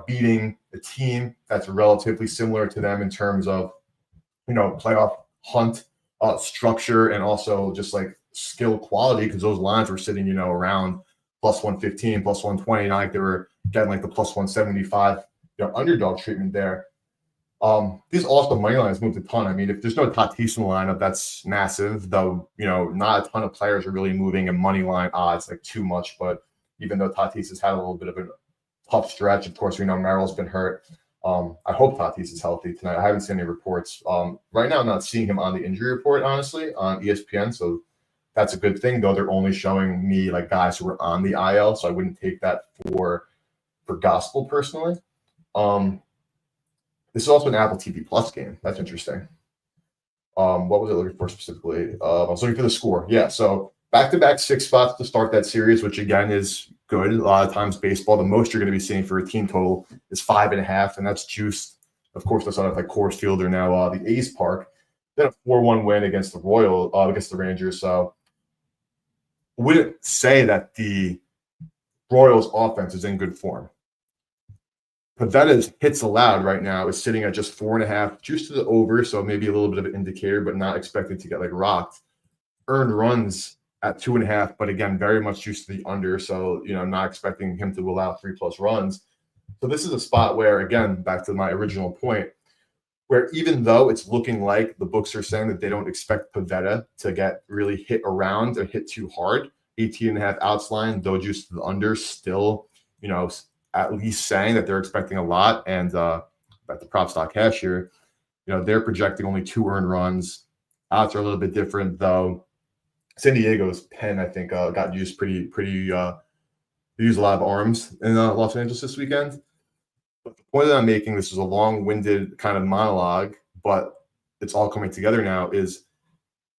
beating a team that's relatively similar to them in terms of, playoff hunt, structure, and also just like skill quality, because those lines were sitting, around plus 115, plus 120, not like they were getting like the plus 175, underdog treatment there. These also money lines moved a ton. I mean, if there's no Tatis in the lineup, that's massive, though, not a ton of players are really moving in money line odds like too much. But even though Tatis has had a little bit of a tough stretch, of course, we know Merrill's been hurt. I hope Tatis is healthy tonight. I haven't seen any reports. Right now, I'm not seeing him on the injury report, honestly, on ESPN. So that's a good thing, though they're only showing me like guys who are on the IL. So I wouldn't take that for gospel personally. This is also an Apple TV Plus game. That's interesting. What was I looking for specifically? I was looking for the score. Yeah, so back-to-back 6 spots to start that series, which again is good. A lot of times baseball, the most you're going to be seeing for a team total is 5.5, and that's juiced. Of course, that's out of like Coors Field or now the A's Park. Then a 4-1 win against the Rangers. So I wouldn't say that the Royals offense is in good form. Pavetta's hits allowed right now is sitting at just 4.5, juice to the over, so maybe a little bit of an indicator, but not expected to get like rocked. Earned runs at 2.5, but again, very much juice to the under, so not expecting him to allow 3+ runs. So this is a spot where, again, back to my original point, where even though it's looking like the books are saying that they don't expect Pivetta to get really hit around or hit too hard, 18.5 outs line, though juice to the under, still, at least saying that they're expecting a lot. And at the prop stock cash here, they're projecting only 2 earned runs. Outs are a little bit different, though. San Diego's pen, I think, got used pretty. They used a lot of arms in Los Angeles this weekend. But the point that I'm making, this is a long-winded kind of monologue, but it's all coming together now, is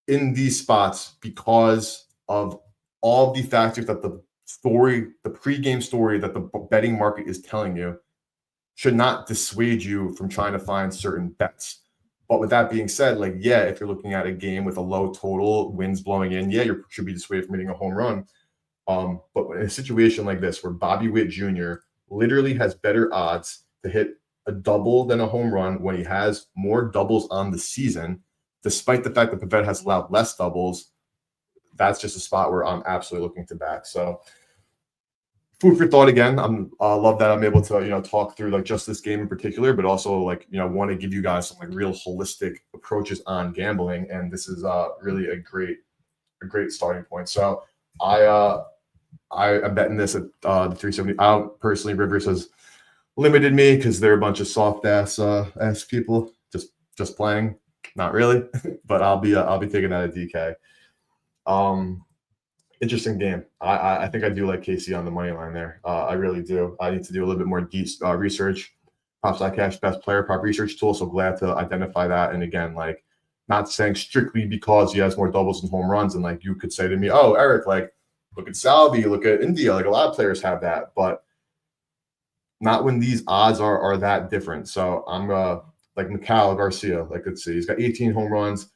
in these spots, because of all the factors that the pregame story that the betting market is telling you should not dissuade you from trying to find certain bets. But with that being said, if you're looking at a game with a low total, winds blowing in, you should be dissuaded from hitting a home run. But in a situation like this, where Bobby Witt Jr. literally has better odds to hit a double than a home run when he has more doubles on the season, despite the fact that Pivetta has allowed less doubles, that's just a spot where I'm absolutely looking to back. So food for thought again. I love that I'm able to, talk through just this game in particular, but also want to give you guys some real holistic approaches on gambling. And this is really a great starting point. So I'm betting this at the 370. I don't personally, Rivers has limited me because they're a bunch of soft ass people just playing. Not really, but I'll be taking that at DK. Interesting game. I think I do like KC on the money line there. I really do. I need to do a little bit more deep research. Props like cash best player prop research tool. So glad to identify that. And again, not saying strictly because he has more doubles and home runs. And you could say to me, oh, Eric, look at Salvi, look at India. A lot of players have that, but not when these odds are that different. So I'm Mikal Garcia. Let's see, he's got 18 home runs,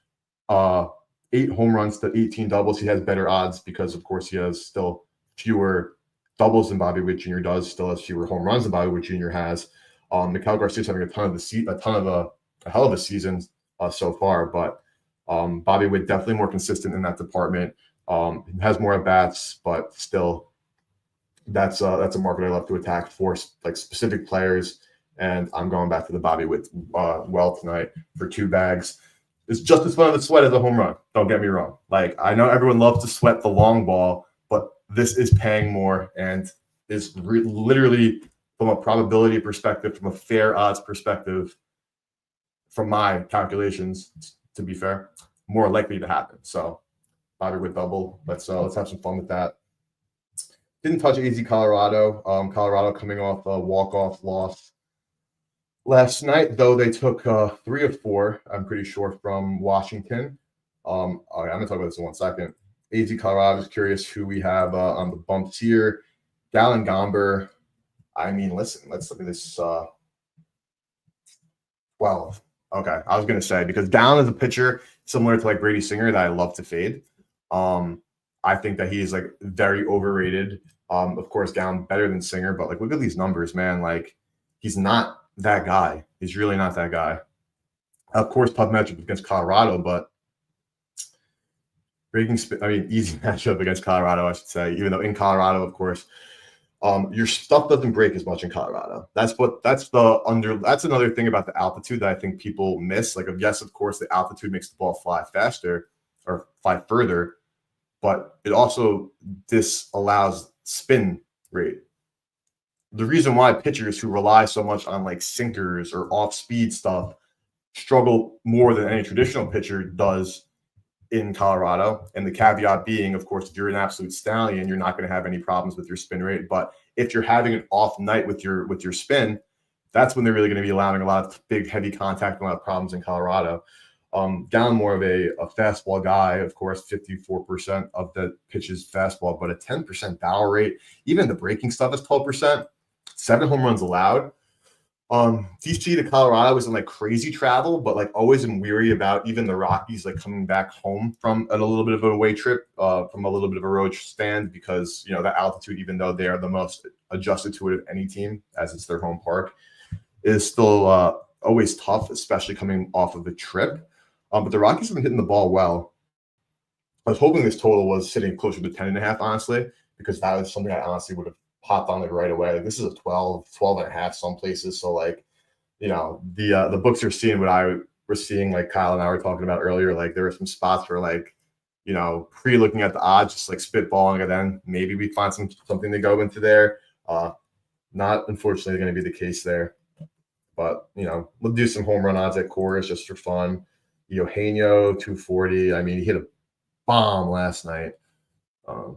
8 home runs to 18 doubles. He has better odds because, of course, he has still fewer doubles than Bobby Witt Jr. does. Still has fewer home runs than Bobby Witt Jr. has. Mikal Garcia is having a hell of a season so far, but Bobby Witt definitely more consistent in that department. Has more at bats, but still, that's a market I love to attack for specific players. And I'm going back to the Bobby Witt well tonight for 2 bags. It's just as fun of a sweat as a home run. Don't get me wrong. I know everyone loves to sweat the long ball, but this is paying more and is literally, from a probability perspective, from a fair odds perspective, from my calculations, to be fair, more likely to happen. So Bobby Witt double. Let's have some fun with that. Didn't touch AZ Colorado. Colorado coming off a walk-off loss last night, though they took 3 of 4, I'm pretty sure, from Washington. I'm going to talk about this in 1 second. AZ Colorado, is curious who we have on the bumps here. Dallin Gomber. Listen, let's look at this. 12. Okay, I was going to say, because Dallin is a pitcher similar to Brady Singer that I love to fade. I think that he is very overrated. Of course, down better than Singer, but look at these numbers, man. He's not that guy. He's really not that guy. Of course, tough matchup against Colorado, but easy matchup against Colorado, I should say. Even though in Colorado, of course, your stuff doesn't break as much in Colorado. That's another thing about the altitude that I think people miss. Yes, of course, the altitude makes the ball fly faster or fly further, but it also disallows spin rate. The reason why pitchers who rely so much on sinkers or off-speed stuff struggle more than any traditional pitcher does in Colorado, and the caveat being, of course, if you're an absolute stallion, you're not going to have any problems with your spin rate. But if you're having an off night with your spin, that's when they're really going to be allowing a lot of big, heavy contact, and a lot of problems in Colorado. Down more of a fastball guy, of course, 54% of the pitches fastball, but a 10% barrel rate. Even the breaking stuff is 12%. 7 home runs allowed. DC to Colorado isn't crazy travel, but always am weary about even the Rockies coming back home from a little bit of an away trip, from a little bit of a road stand, because that altitude, even though they are the most adjusted to it of any team, as it's their home park, is still always tough, especially coming off of the trip. But the Rockies have been hitting the ball well. I was hoping this total was sitting closer to 10.5, honestly, because that was something I honestly would have popped on right away. This is a 12.5 some places. So the books are seeing what I was seeing, Kyle and I were talking about earlier. There were some spots where pre-looking at the odds, just like spitballing, and then maybe we find something to go into there. Not unfortunately going to be the case there. But, we'll do some home run odds at Coors just for fun. Eugenio, 240. I mean, he hit a bomb last night. A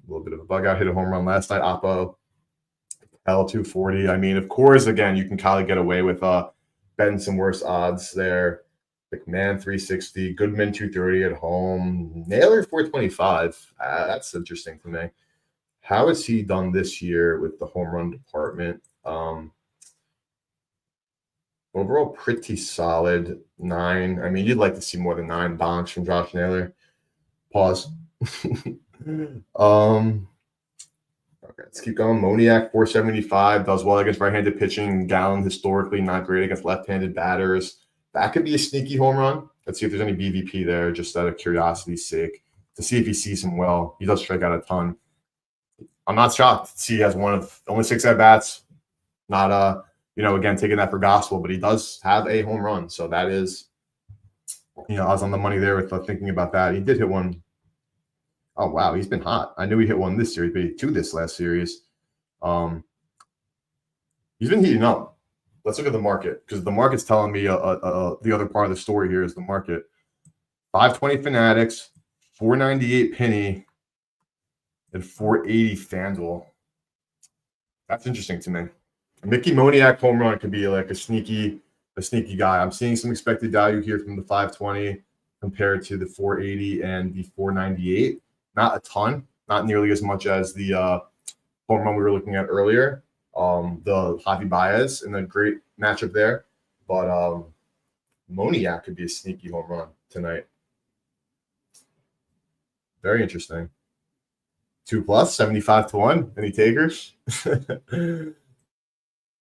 little bit of a bug out, hit a home run last night. Oppo, L, 240. I mean, of course, again, you can kind of get away with betting some worse odds there. McMahon, 360. Goodman, 230 at home. Naylor, 425. That's interesting to me. How has he done this year with the home run department? Overall, pretty solid. 9. I mean, you'd like to see more than 9 bonks from Josh Naylor. Pause. Okay, let's keep going. Moniak, 475. Does well against right-handed pitching. Gallen, historically, not great against left-handed batters. That could be a sneaky home run. Let's see if there's any BVP there, just out of curiosity's sake, to see if he sees him well. He does strike out a ton. I'm not shocked to see he has one of only 6 at-bats. Not again, taking that for gospel, but he does have a home run. So that is, I was on the money there with thinking about that. He did hit one. Oh, wow. He's been hot. I knew he hit one this series, but he hit 2 this last series. He's been heating up. Let's look at the market, because the market's telling me the other part of the story here is the market. 520 Fanatics, 498 Penny, and 480 FanDuel. That's interesting to me. Mickey Moniak home run could be like a sneaky guy. I'm seeing some expected value here from the 520 compared to the 480 and the 498. Not a ton, not nearly as much as the home run we were looking at earlier. The Javi Baez in a great matchup there. But Moniak could be a sneaky home run tonight. Very interesting. 2+, 75 to 1. Any takers?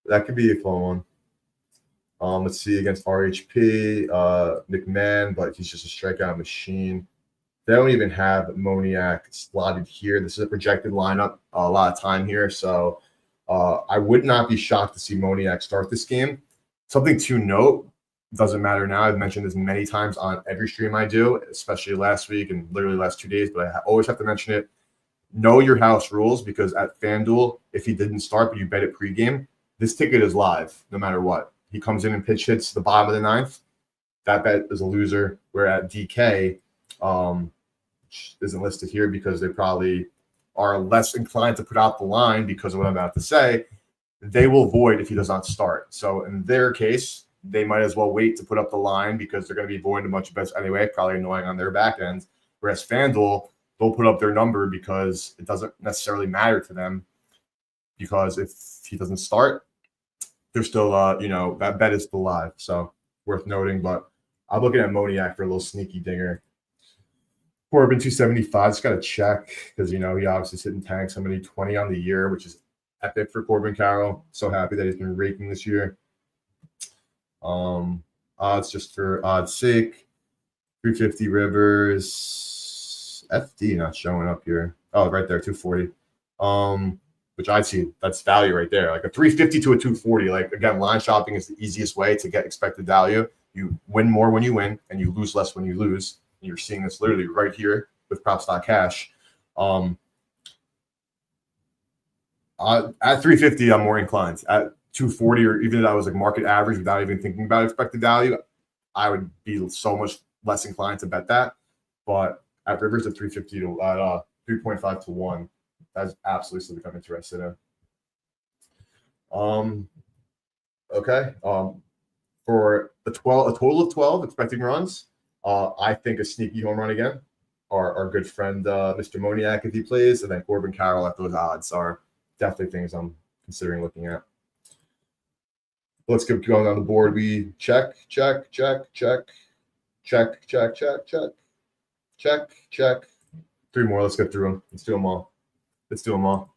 That could be a fun one. Let's see, against RHP, McMahon, but he's just a strikeout machine. They don't even have Moniak slotted here. This is a projected lineup, a lot of time here. So I would not be shocked to see Moniak start this game. Something to note, doesn't matter now. I've mentioned this many times on every stream I do, especially last week and literally last 2 days, but I always have to mention it. Know your house rules, because at FanDuel, if he didn't start but you bet it pregame, this ticket is live no matter what. He comes in and pitch hits the bottom of the 9th. That bet is a loser. Where at DK, isn't listed here because they probably are less inclined to put out the line because of what I'm about to say. They will void if he does not start. So in their case, they might as well wait to put up the line because they're going to be voiding a bunch of bets anyway, probably annoying on their back end. Whereas FanDuel, they'll put up their number because it doesn't necessarily matter to them, because if he doesn't start, they're still, that bet is still live. So worth noting. But I'm looking at Moniak for a little sneaky dinger. Corbin, 275. Just got to check because, he obviously hitting tanks. How many? 20 on the year, which is epic for Corbin Carroll. So happy that he's been raking this year. Odds just for odds sake. 350 Rivers. FD not showing up here. Oh, right there, 240. Which I see that's value right there. Like a 350 to a 240. Like, again, line shopping is the easiest way to get expected value. You win more when you win, and you lose less when you lose. And you're seeing this literally right here with Props.cash. At 350, I'm more inclined. At 240, or even if that was like market average without even thinking about expected value, I would be so much less inclined to bet that. But at Rivers at 350 to 3.5 to 1, that's absolutely something I'm interested in. Okay. For a total of 12 expecting runs, I think a sneaky home run again. Our good friend Mr. Moniak, if he plays, and then Corbin Carroll at those odds are definitely things I'm considering looking at. Let's keep going on the board. We check. 3 more. Let's get through them. Let's do them all.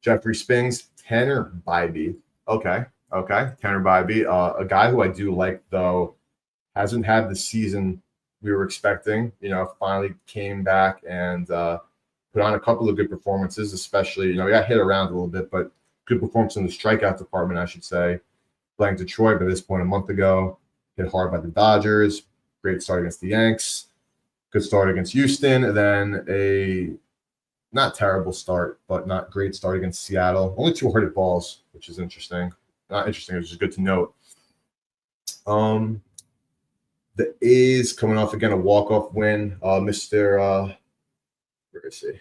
Jeffrey Spings, Tanner Bybee. Okay. Tanner Bybee, a guy who I do like, though, hasn't had the season we were expecting. Finally came back and put on a couple of good performances, especially, he got hit around a little bit, but good performance in the strikeout department, I should say. Playing Detroit by this point a month ago. hit hard by the Dodgers. Great start against the Yanks. Good start against Houston. And then a not terrible start, but not great start against Seattle. Only 2 hard hit balls, which is interesting. Not interesting, which is good to note. The A's coming off again a walk-off win. Where is he?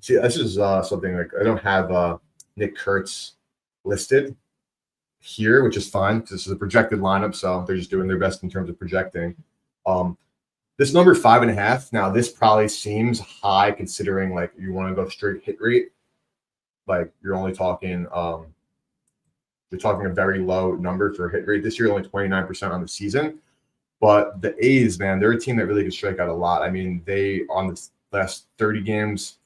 See, this is something like I don't have Nick Kurtz listed here, which is fine because this is a projected lineup, so they're just doing their best in terms of projecting. This number 5.5. Now, this probably seems high considering like you want to go straight hit rate. Like you're only talking, you're talking a very low number for hit rate this year, only 29% on the season. But the A's, man, they're a team that really can strike out a lot. I mean, they on the last 30 games,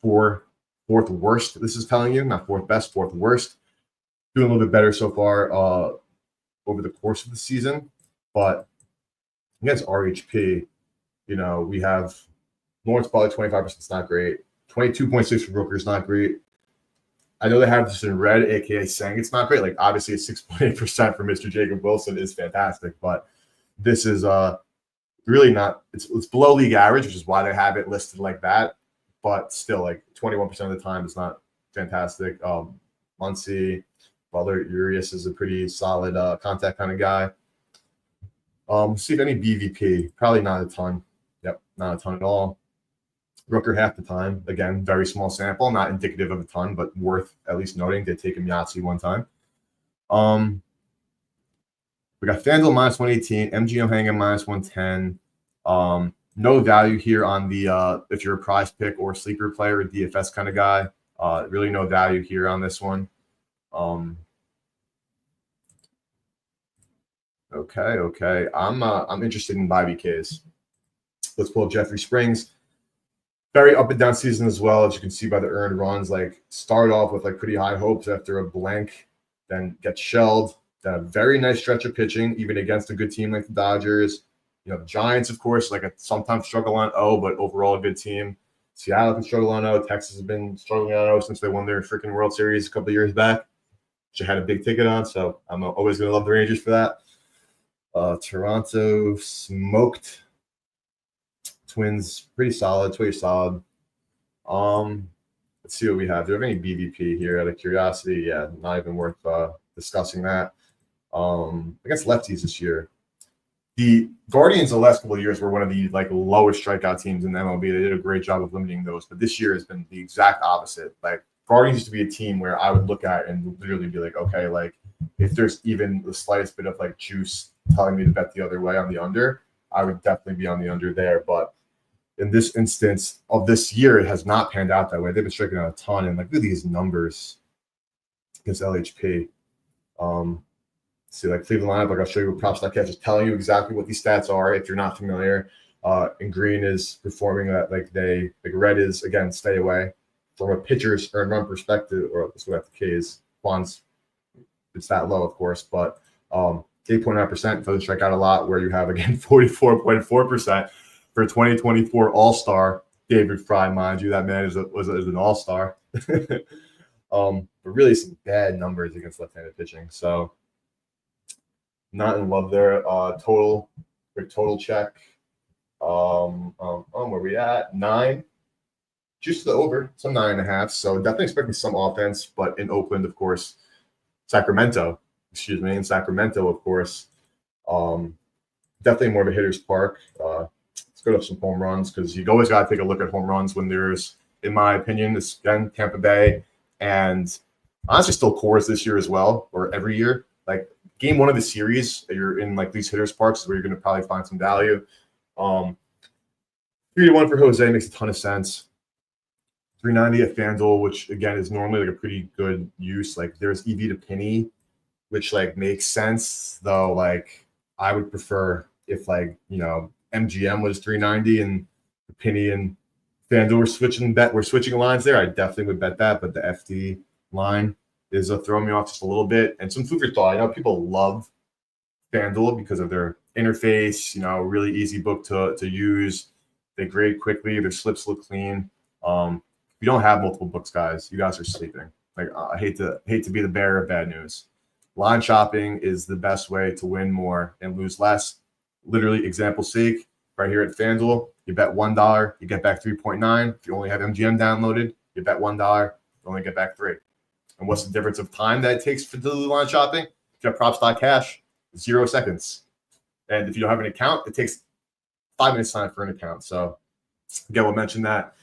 fourth worst. This is telling you, not fourth best, fourth worst. Doing a little bit better so far over the course of the season, but against RHP, we have Lawrence Butler 25%. It's not great. 22.6 for Rooker is not great. I know they have this in red, aka saying it's not great. Like obviously, a 6.8% for Mr. Jacob Wilson is fantastic, but this is really not. It's below league average, which is why they have it listed like that. But still, like 21% of the time, it's not fantastic. Muncy, Butler, Urias is a pretty solid contact kind of guy. See if any BVP. Probably not a ton. Yep, not a ton at all. Rooker half the time. Again, very small sample, not indicative of a ton, but worth at least noting. Did take him Yahtzee one time. We got FanDuel minus 118, MGM hanging minus 110. No value here on the if you're a prize pick or sleeper player, a DFS kind of guy. Really no value here on this one. Okay. I'm interested in BKs. Let's pull up Jeffrey Springs. Very up and down season as well, as you can see by the earned runs. Like start off with like pretty high hopes after a blank, then get shelled. Then a very nice stretch of pitching, even against a good team like the Dodgers. The Giants, of course, like sometimes struggle on O, but overall a good team. Seattle can struggle on O. Texas has been struggling on O since they won their freaking World Series a couple of years back, which I had a big ticket on. So I'm always going to love the Rangers for that. Toronto smoked. Twins pretty solid. Twins solid. Let's see what we have. Do we have any BVP here? Out of curiosity, yeah, not even worth discussing that. Against lefties this year, the Guardians the last couple of years were one of the like lowest strikeout teams in the MLB. They did a great job of limiting those, but this year has been the exact opposite. Like Guardians used to be a team where I would look at and literally be like, okay, like if there's even the slightest bit of like juice telling me to bet the other way on the under, I would definitely be on the under there. But in this instance of this year, it has not panned out that way. They've been striking out a ton, and like look at these numbers against LHP. See, like Cleveland lineup, like I'll show you with props.cat, just telling you exactly what these stats are if you're not familiar. And green is performing that like red is again, stay away. From a pitcher's earned run perspective, or let's go back to K's. Juan's, it's that low, of course, but 8.9% doesn't strike out a lot, where you have again 44.4% for 2024 All-Star David Fry, mind you. That man is an All-Star. But really some bad numbers against left-handed pitching. So not in love there. Total check. Where we at? 9. Just the over, some 9.5. So definitely expecting some offense, but in Oakland, of course, in Sacramento, of course, definitely more of a hitter's park. Let's go to some home runs, because you always got to take a look at home runs when there's, in my opinion, this again, Tampa Bay, and honestly still Coors this year as well, or every year. Like game one of the series, you're in like these hitters parks where you're going to probably find some value. 3-1 for Jose makes a ton of sense. 390 at FanDuel, which again is normally like a pretty good use. Like there's EV to Penny, which like makes sense, though. Like I would prefer if like MGM was 390 and Penny and FanDuel were switching lines there. I definitely would bet that, but the FD line is throwing me off just a little bit. And some food for thought. I know people love FanDuel because of their interface. Really easy book to use. They grade quickly. Their slips look clean. If you don't have multiple books, guys, you guys are sleeping. Like I hate to be the bearer of bad news. line shopping is the best way to win more and lose less. Literally, example sake, right here at FanDuel, you bet $1, you get back 3.9. If you only have MGM downloaded, you bet $1, you only get back 3. And what's the difference of time that it takes for the line shopping? If you have props.cash, 0 seconds. And if you don't have an account, it takes 5 minutes time for an account. So again, we'll mention that.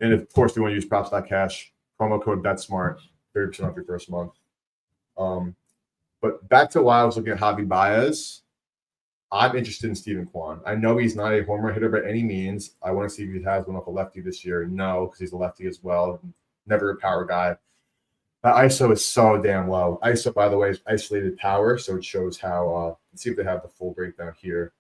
And of course, we want to use props.cash, promo code BetSmart, 30% off your first month. But back to why I was looking at Javi Baez. I'm interested in Steven Kwan. I know he's not a home run hitter by any means. I want to see if he has one off a lefty this year. No, because he's a lefty as well. Never a power guy. That ISO is so damn low. ISO, by the way, is isolated power, so it shows how. Let's see if they have the full breakdown here.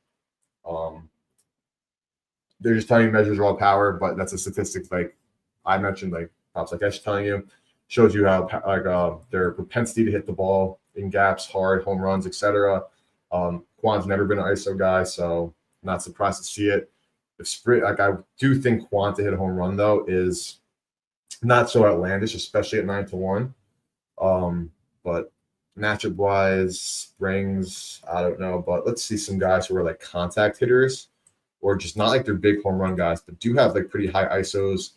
They're just telling you measures raw power, but that's a statistic like I mentioned, like props like that's telling you, shows you how like their propensity to hit the ball in gaps, hard, home runs, etc. Kwan's never been an ISO guy, so I'm not surprised to see it. Like I do think Kwan to hit a home run though is not so outlandish, especially at 9-1. But matchup wise, Springs, I don't know. But let's see some guys who are like contact hitters or just not like they're big home run guys, but do have like pretty high ISOs.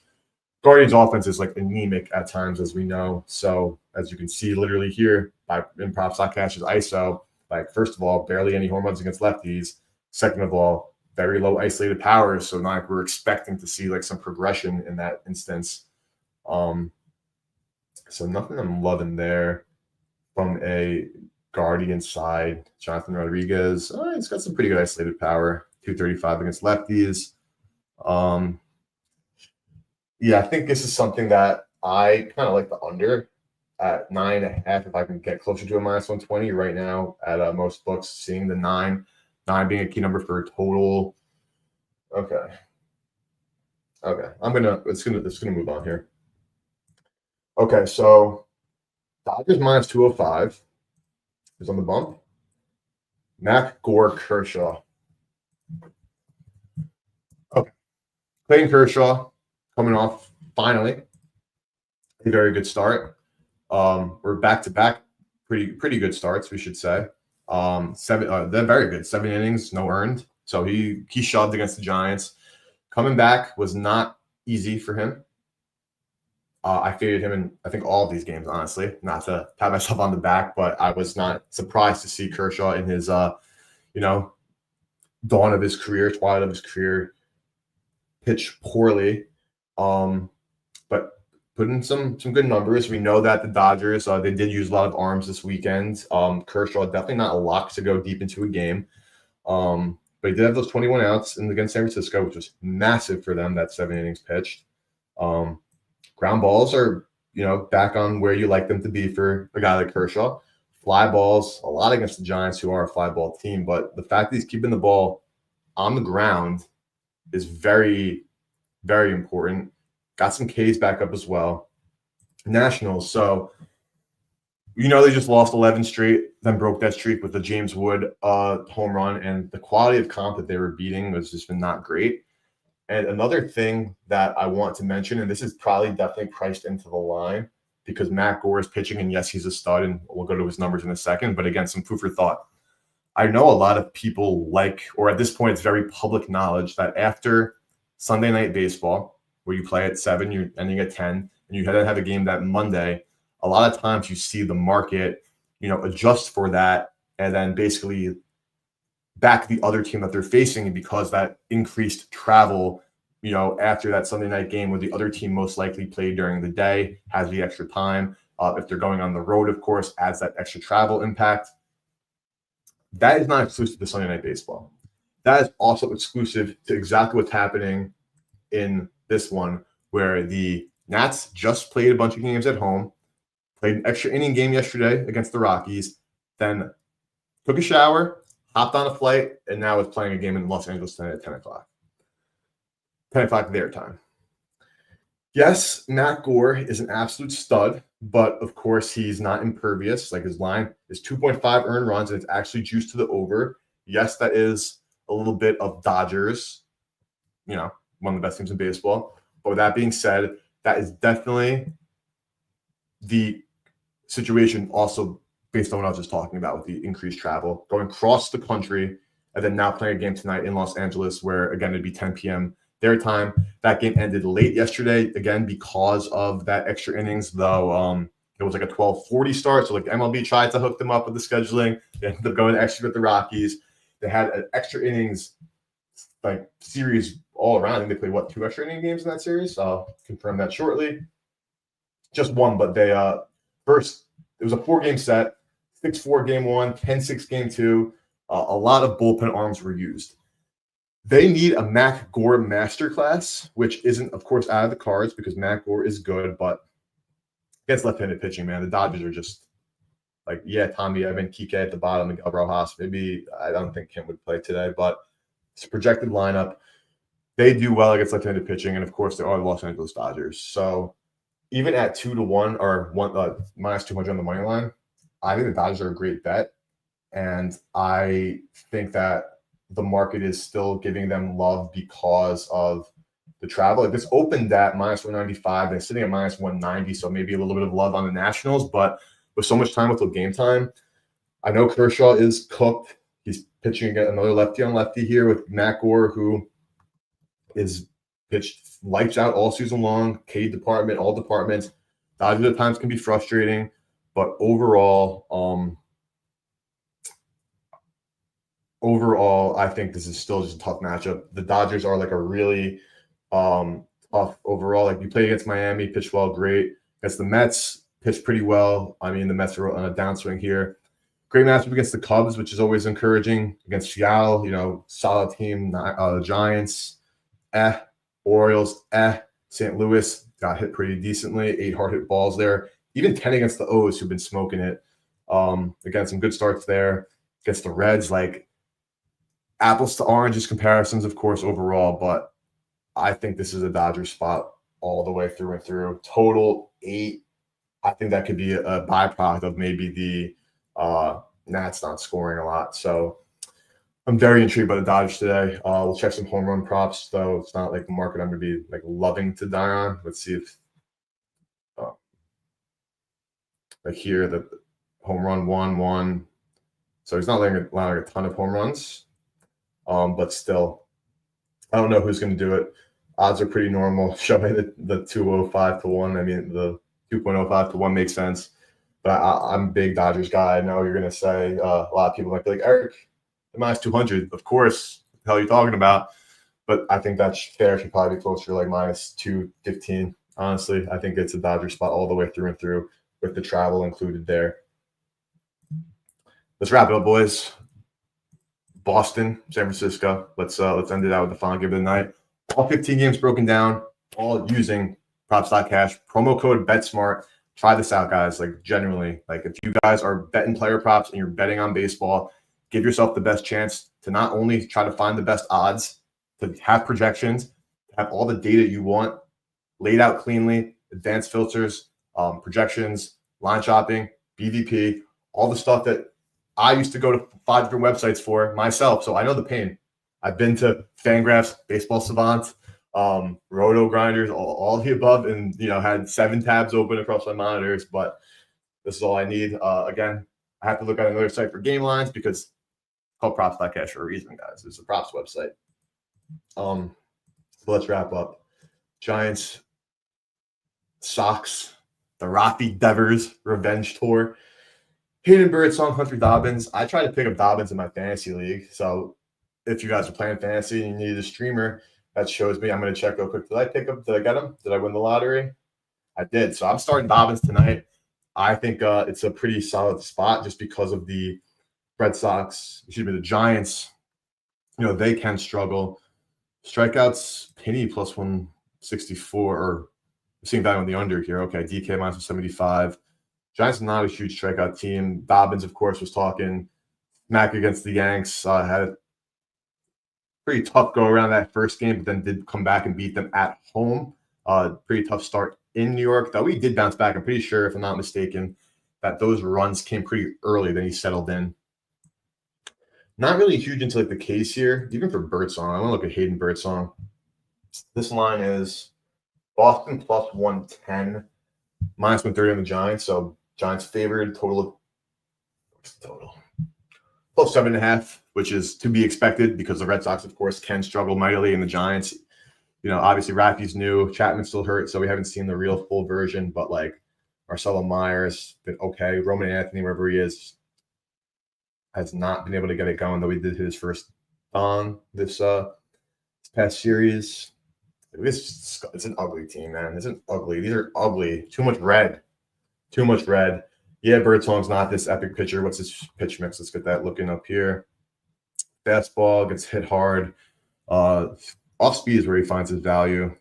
Guardians offense is like anemic at times, as we know. So as you can see, literally here in props.cash's ISO, like first of all, barely any home runs against lefties. Second of all, very low isolated powers. So not like we're expecting to see like some progression in that instance. So nothing I'm loving there from a Guardian side. Jonathan Rodriguez, he's got some pretty good isolated power. 235 against lefties. Yeah, I think this is something that I kind of like the under at 9.5 if I can get closer to a -120 right now at most books, seeing the 9 being a key number for a total. Okay. It's gonna move on here. Okay, so Dodgers -205 is on the bump. Mac Gore Kershaw. Okay. Clayton Kershaw coming off finally a very good start. We're back to back, pretty good starts, we should say. They're very good. 7 innings, no earned. So he shoved against the Giants. Coming back was not easy for him. I faded him in, I think, all of these games, honestly. Not to pat myself on the back, but I was not surprised to see Kershaw in his, dawn of his career, twilight of his career, pitch poorly. But put in some good numbers. We know that the Dodgers, they did use a lot of arms this weekend. Kershaw definitely not a lock to go deep into a game. But he did have those 21 outs against San Francisco, which was massive for them, that 7 innings pitched. Ground balls are, back on where you like them to be for a guy like Kershaw. Fly balls, a lot against the Giants, who are a fly ball team. But the fact that he's keeping the ball on the ground is very, very important. Got some Ks back up as well. Nationals. So, they just lost 11 straight, then broke that streak with the James Wood home run. And the quality of comp that they were beating was just been not great. And another thing that I want to mention, and this is probably definitely priced into the line because Matt Gore is pitching, and yes, he's a stud, and we'll go to his numbers in a second. But again, some food for thought. I know a lot of people or at this point, it's very public knowledge that after Sunday Night Baseball, where you play at 7, you're ending at 10, and you then have a game that Monday, a lot of times you see the market, adjust for that and then basically back the other team that they're facing because that increased travel, after that Sunday night game where the other team most likely played during the day, has the extra time. If they're going on the road, of course, adds that extra travel impact. That is not exclusive to Sunday Night Baseball. That is also exclusive to exactly what's happening in this one, where the Nats just played a bunch of games at home, played an extra inning game yesterday against the Rockies, then took a shower, hopped on a flight, and now is playing a game in Los Angeles tonight at 10 o'clock. 10 o'clock their time. Yes, Matt Gore is an absolute stud, but of course he's not impervious. Like his line is 2.5 earned runs, and it's actually juiced to the over. Yes, that is a little bit of Dodgers, one of the best teams in baseball. But with that being said, that is definitely the situation also based on what I was just talking about with the increased travel, going across the country, and then now playing a game tonight in Los Angeles, where again it'd be 10 p.m. their time. That game ended late yesterday, again because of that extra innings. Though it was like a 12:40 start, so like MLB tried to hook them up with the scheduling. They ended up going extra with the Rockies. They had an extra innings like series all around. I think they played 2 extra inning games in that series. I'll confirm that shortly. Just one, but they first it was a 4-game set, 6-4 game 1, 10-6 game 2. A lot of bullpen arms were used. They need a Mac Gore masterclass, which isn't, of course, out of the cards because Mac Gore is good, but against left-handed pitching, man, the Dodgers are just like, yeah, Tommy Evan, Kike at the bottom, Miguel Rojas. Maybe I don't think Kim would play today, but it's a projected lineup. They do well against left-handed pitching, and of course, they are the Los Angeles Dodgers. So even at 2-1 or minus 200 on the money line, I think the Dodgers are a great bet, and I think that the market is still giving them love because of the travel. Like this opened at minus 195 and it's sitting at minus 190, so maybe a little bit of love on the Nationals, but with so much time until game time, I know Kershaw is cooked. He's pitching against another lefty on lefty here with Matt Gore, who is pitched lights out all season long, K department, all departments. Dodgers at times can be frustrating, but overall, I think this is still just a tough matchup. The Dodgers are like a really tough overall. Like you play against Miami, pitch well, great. Against the Mets, pitch pretty well. I mean, the Mets are on a downswing here. Great matchup against the Cubs, which is always encouraging. Against Seattle, solid team. Giants, Orioles, St. Louis got hit pretty decently. 8 hard hit balls there. Even 10 against the O's, who've been smoking it. Again, some good starts there. Against the Reds, like apples to oranges comparisons, of course, overall, but I think this is a Dodgers spot all the way through and through. Total 8. I think that could be a byproduct of maybe the Nats not scoring a lot. So I'm very intrigued by the Dodgers today. We'll check some home run props, though. It's not like the market I'm going to be like loving to die on. Let's see if like here the home run 1-1. So he's not allowing a ton of home runs. But still, I don't know who's going to do it. Odds are pretty normal. Showing the 205 to 1. I mean, the 2.05 to 1 makes sense. But I'm a big Dodgers guy. I know you're going to say a lot of people might be like, Eric, the minus 200. Of course, what the hell are you talking about? But I think that fair should probably be closer to like minus 215. Honestly, I think it's a Dodgers spot all the way through and through with the travel included there. Let's wrap it up, boys. Boston, San Francisco. Let's end it out with the final game of the night. All 15 games broken down, all using props.cash. Promo code BetSmart. Try this out, guys. Like genuinely, like if you guys are betting player props and you're betting on baseball, give yourself the best chance to not only try to find the best odds, to have projections, have all the data you want laid out cleanly, advanced filters, projections, line shopping, BVP, all the stuff that I used to go to 5 different websites for myself, so I know the pain. I've been to Fangraphs, Baseball Savant, Roto Grinders, all of the above, and had 7 tabs open across my monitors. But this is all I need. Again, I have to look at another site for game lines because it's called props.cash for a reason, guys. It's a props website. So let's wrap up. Giants, Sox, the Rocky Devers revenge tour. Hayden Birdsong, Hunter Dobbins. I tried to pick up Dobbins in my fantasy league. So if you guys are playing fantasy and you need a streamer, that shows me. I'm going to check real quick. Did I pick up? Did I get him? Did I win the lottery? I did. So I'm starting Dobbins tonight. I think it's a pretty solid spot just because of the the Giants. They can struggle. Strikeouts, Penny plus 164, or seeing value on the under here. Okay, DK minus 175. Giants are not a huge strikeout team. Dobbins, of course, was talking smack against the Yanks. Had a pretty tough go around that first game, but then did come back and beat them at home. Pretty tough start in New York, though he did bounce back. I'm pretty sure, if I'm not mistaken, that those runs came pretty early. Then he settled in. Not really huge into like the case here, even for Birdsong. I want to look at Hayden Birdsong. This line is Boston plus 110, minus 130 on the Giants. So Giants favored, total of What's the total? Plus 7.5, which is to be expected because the Red Sox, of course, can struggle mightily, and the Giants. Obviously Rafi's new, Chapman's still hurt, so we haven't seen the real full version. But like Marcelo Myers been okay. Roman Anthony, wherever he is, has not been able to get it going. Though he did his first on this past series. It's an ugly team, man. It's an ugly. These are ugly. Too much red. Too much red. Yeah, Birdsong's not this epic pitcher. What's his pitch mix? Let's get that looking up here. Fastball gets hit hard. Off speed is where he finds his value.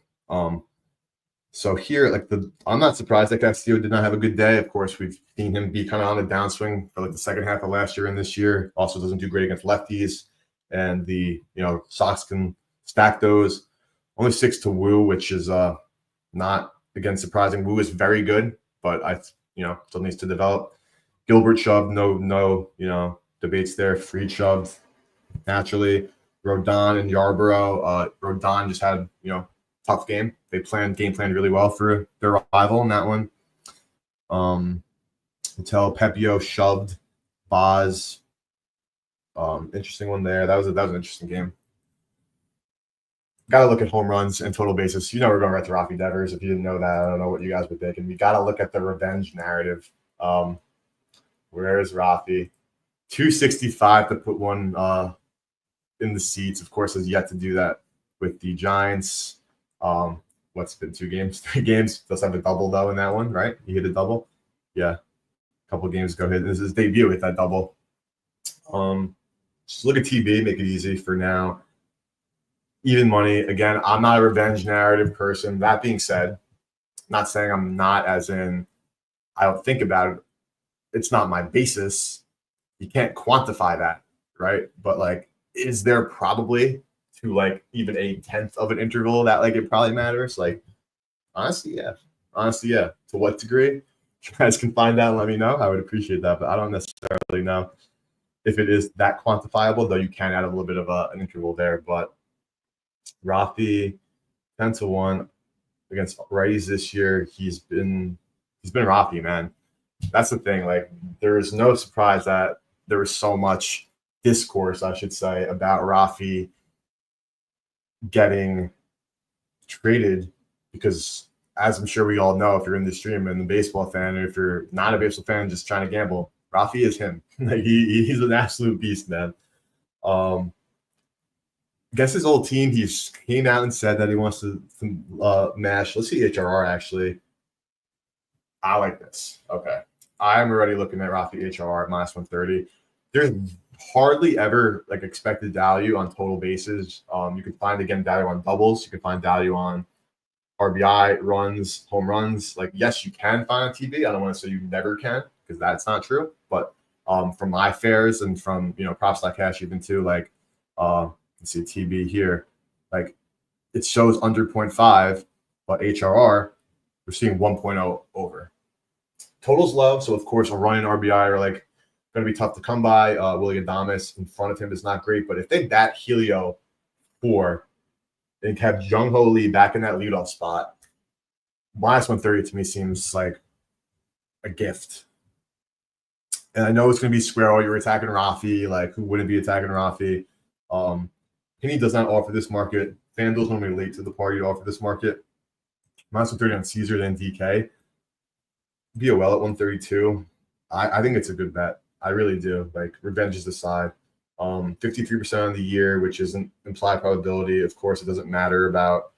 So here, I'm not surprised that Castillo did not have a good day. Of course, we've seen him be kind of on a downswing for the second half of last year and this year. Also doesn't do great against lefties. And the Sox can stack those. Only 6 to Wu, which is not, again, surprising. Wu is very good, but still needs to develop. Gilbert shoved, no debates there. Fried shoved naturally. Rodon and Yarborough. Rodon just had tough game. They game planned really well for their rival in that one. Until Pepio shoved Boz. Interesting one there. That was an interesting game. Got to look at home runs and total bases. We're going right to Rafi Devers. If you didn't know that, I don't know what you guys were thinking. We got to look at the revenge narrative. Where is Rafi? 265 to put one in the seats. Of course, has yet to do that with the Giants. What's been 2 games? 3 games. Does have a double, though, in that one, right? He hit a double. Yeah. A couple games ago. This is his debut with that double. Just look at TB. Make it easy for now. Even money. Again, I'm not a revenge narrative person. That being said, not saying I'm not, as in I don't think about it. It's not my basis. You can't quantify that, right? But is there probably to even a tenth of an interval that it probably matters? Honestly, yeah. To what degree? You guys can find out and let me know. I would appreciate that, but I don't necessarily know if it is that quantifiable, though you can add a little bit of an interval there. But Rafi, 10 to 1 against righties this year. He's been Rafi, man. That's the thing. There is no surprise that there was so much discourse, I should say, about Rafi getting traded because, as I'm sure we all know, if you're in the stream and a baseball fan, or if you're not a baseball fan just trying to gamble, Rafi is him. He's an absolute beast, man. Guess his old team, he came out and said that he wants to mash. Let's see HRR, actually. I like this. Okay. I'm already looking at Rafi HRR at minus 130. There's hardly ever expected value on total bases. You can find, again, value on doubles. You can find value on RBI, runs, home runs. Yes, you can find on TV. I don't want to say you never can because that's not true. But from my fares and from, props.cash even too, let's see TB here. It shows under 0.5, but HRR, we're seeing 1.0 over. Total's low, so of course a run in RBI are going to be tough to come by. Willie Adames in front of him is not great, but if they bat Helio 4 and have Jung Ho Lee back in that leadoff spot, minus 130 to me seems like a gift. And I know it's going to be square. Oh, you're attacking Rafi. Who wouldn't be attacking Rafi? Penny does not offer this market. FanDuel's normally late to the party to offer this market. Minus 130 on Caesar, then DK. BOL at 132. I think it's a good bet. I really do. Revenge is the side. 53% on the year, which isn't implied probability. Of course, it doesn't matter about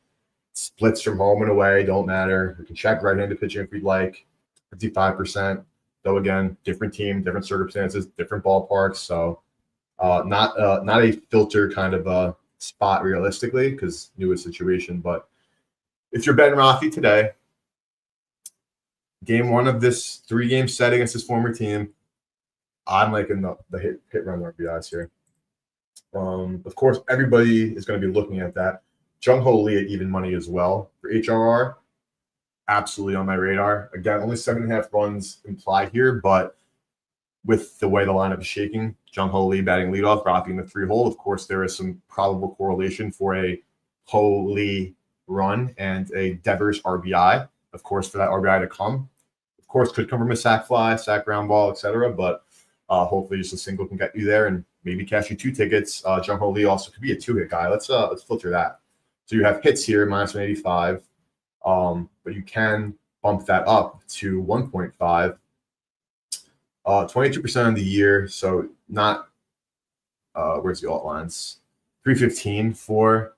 splits from home and away. Don't matter. We can check right-handed pitching if we'd like. 55%. Though, again, different team, different circumstances, different ballparks. So not a filter kind of a spot realistically because newest situation. But if you're betting Rafi today, game 1 of this 3-game set against his former team, I'm liking the hit run RBIs here. Of course, everybody is going to be looking at that. Jung Ho Lee at even money as well for HRR. Absolutely on my radar. Again, only 7.5 runs implied here, but with the way the lineup is shaking, Jung Ho Lee batting leadoff, Rafi in the 3-hole. Of course, there is some probable correlation for a Ho Lee run and a Devers RBI. Of course, for that RBI to come, of course, could come from a sac fly, sac ground ball, etc. But Hopefully just a single can get you there and maybe cash you 2 tickets. Jung Ho Lee also could be a 2-hit guy. Let's filter that. So you have hits here, -185. But you can bump that up to 1.5. 22% on the year, so not where's the alt lines? 315 for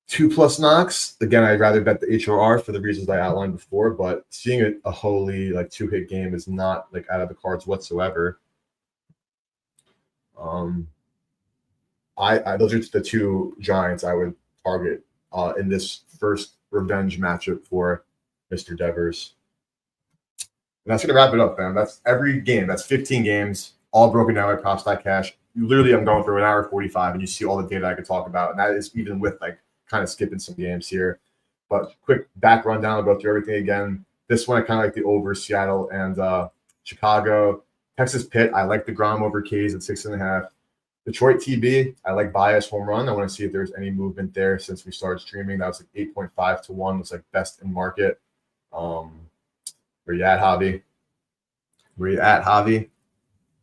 2+ knocks. Again, I'd rather bet the HOR for the reasons I outlined before, but seeing a holy like 2-hit game is not like out of the cards whatsoever. I those are the 2 giants I would target in this first revenge matchup for Mr. Devers. And that's going to wrap it up, fam. That's every game. That's 15 games, all broken down by Props.cash. You literally, I'm going through an hour 45, and you see all the data I could talk about. And that is even with like kind of skipping some games here. But quick back rundown. I'll go through everything again. This one, I kind of like the over Seattle and Chicago. Texas Pitt, I like the Grom over K's at 6.5. Detroit TB, I like bias home run. I want to see if there's any movement there since we started streaming. That was like 8.5 to 1. It's like best in market. Where you at, Javi? Where you at, Javi?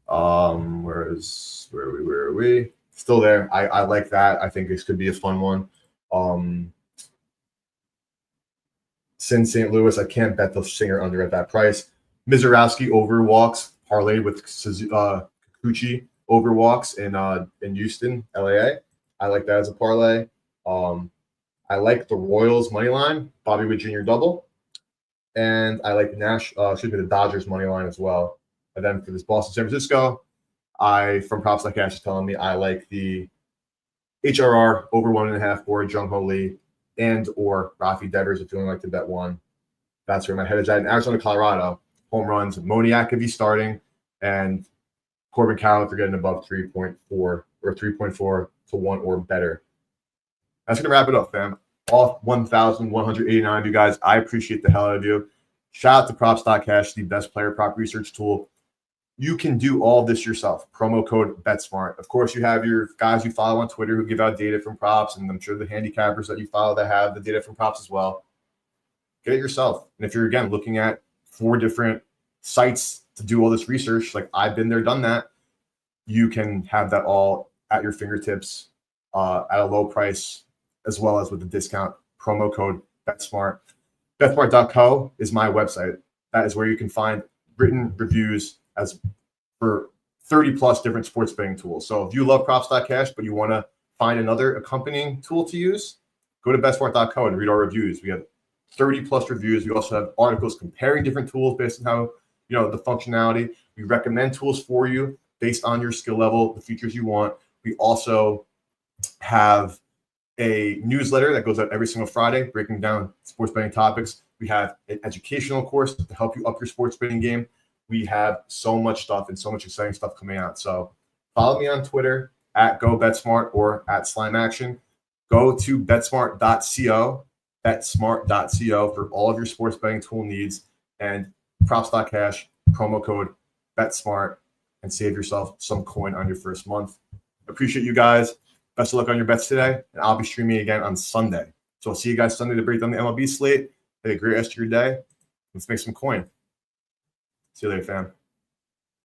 Where are we? Still there. I like that. I think this could be a fun one. Sin St. Louis, I can't bet the Singer under at that price. Mizorowski over walks, parlayed with Kikuchi over walks in Houston, LAA. I like that as a parlay. I like the Royals money line, Bobby Witt Jr. double. And I like the Dodgers money line as well. And then for this Boston San Francisco, from Props.cash is telling me I like the HRR over 1.5 for Jung Ho Lee and or Rafi Devers if you only like to bet one. That's where my head is at. In Arizona, Colorado, home runs. Moniak could be starting, and Corbin Carroll if you're getting above 3.4 or 3.4 to 1 or better. That's going to wrap it up, fam. All 1,189 of you guys. I appreciate the hell out of you. Shout out to Props.cash, the best player prop research tool. You can do all this yourself. Promo code BetSmart. Of course, you have your guys you follow on Twitter who give out data from props, and I'm sure the handicappers that you follow that have the data from props as well. Get it yourself. And if you're, again, looking at 4 different sites to do all this research, like I've been there, done that, you can have that all at your fingertips at a low price, as well as with the discount promo code BetSmart. BetSmart.co is my website. That is where you can find written reviews as for 30+ different sports betting tools. So if you love Props.cash, but you want to find another accompanying tool to use, go to BetSmart.co and read our reviews. We have 30+ reviews. We also have articles comparing different tools based on how, the functionality. We recommend tools for you based on your skill level, the features you want. We also have a newsletter that goes out every single Friday, breaking down sports betting topics. We have an educational course to help you up your sports betting game. We have so much stuff and so much exciting stuff coming out. So follow me on Twitter at GoBetSmart or at SlimeAction. Go to betsmart.co, betsmart.co for all of your sports betting tool needs, and Props.cash, promo code BetSmart, and save yourself some coin on your first month. Appreciate you guys. Best of luck on your bets today, and I'll be streaming again on Sunday. So I'll see you guys Sunday to break down the MLB slate. Have a great rest of your day. Let's make some coin. See you later, fam.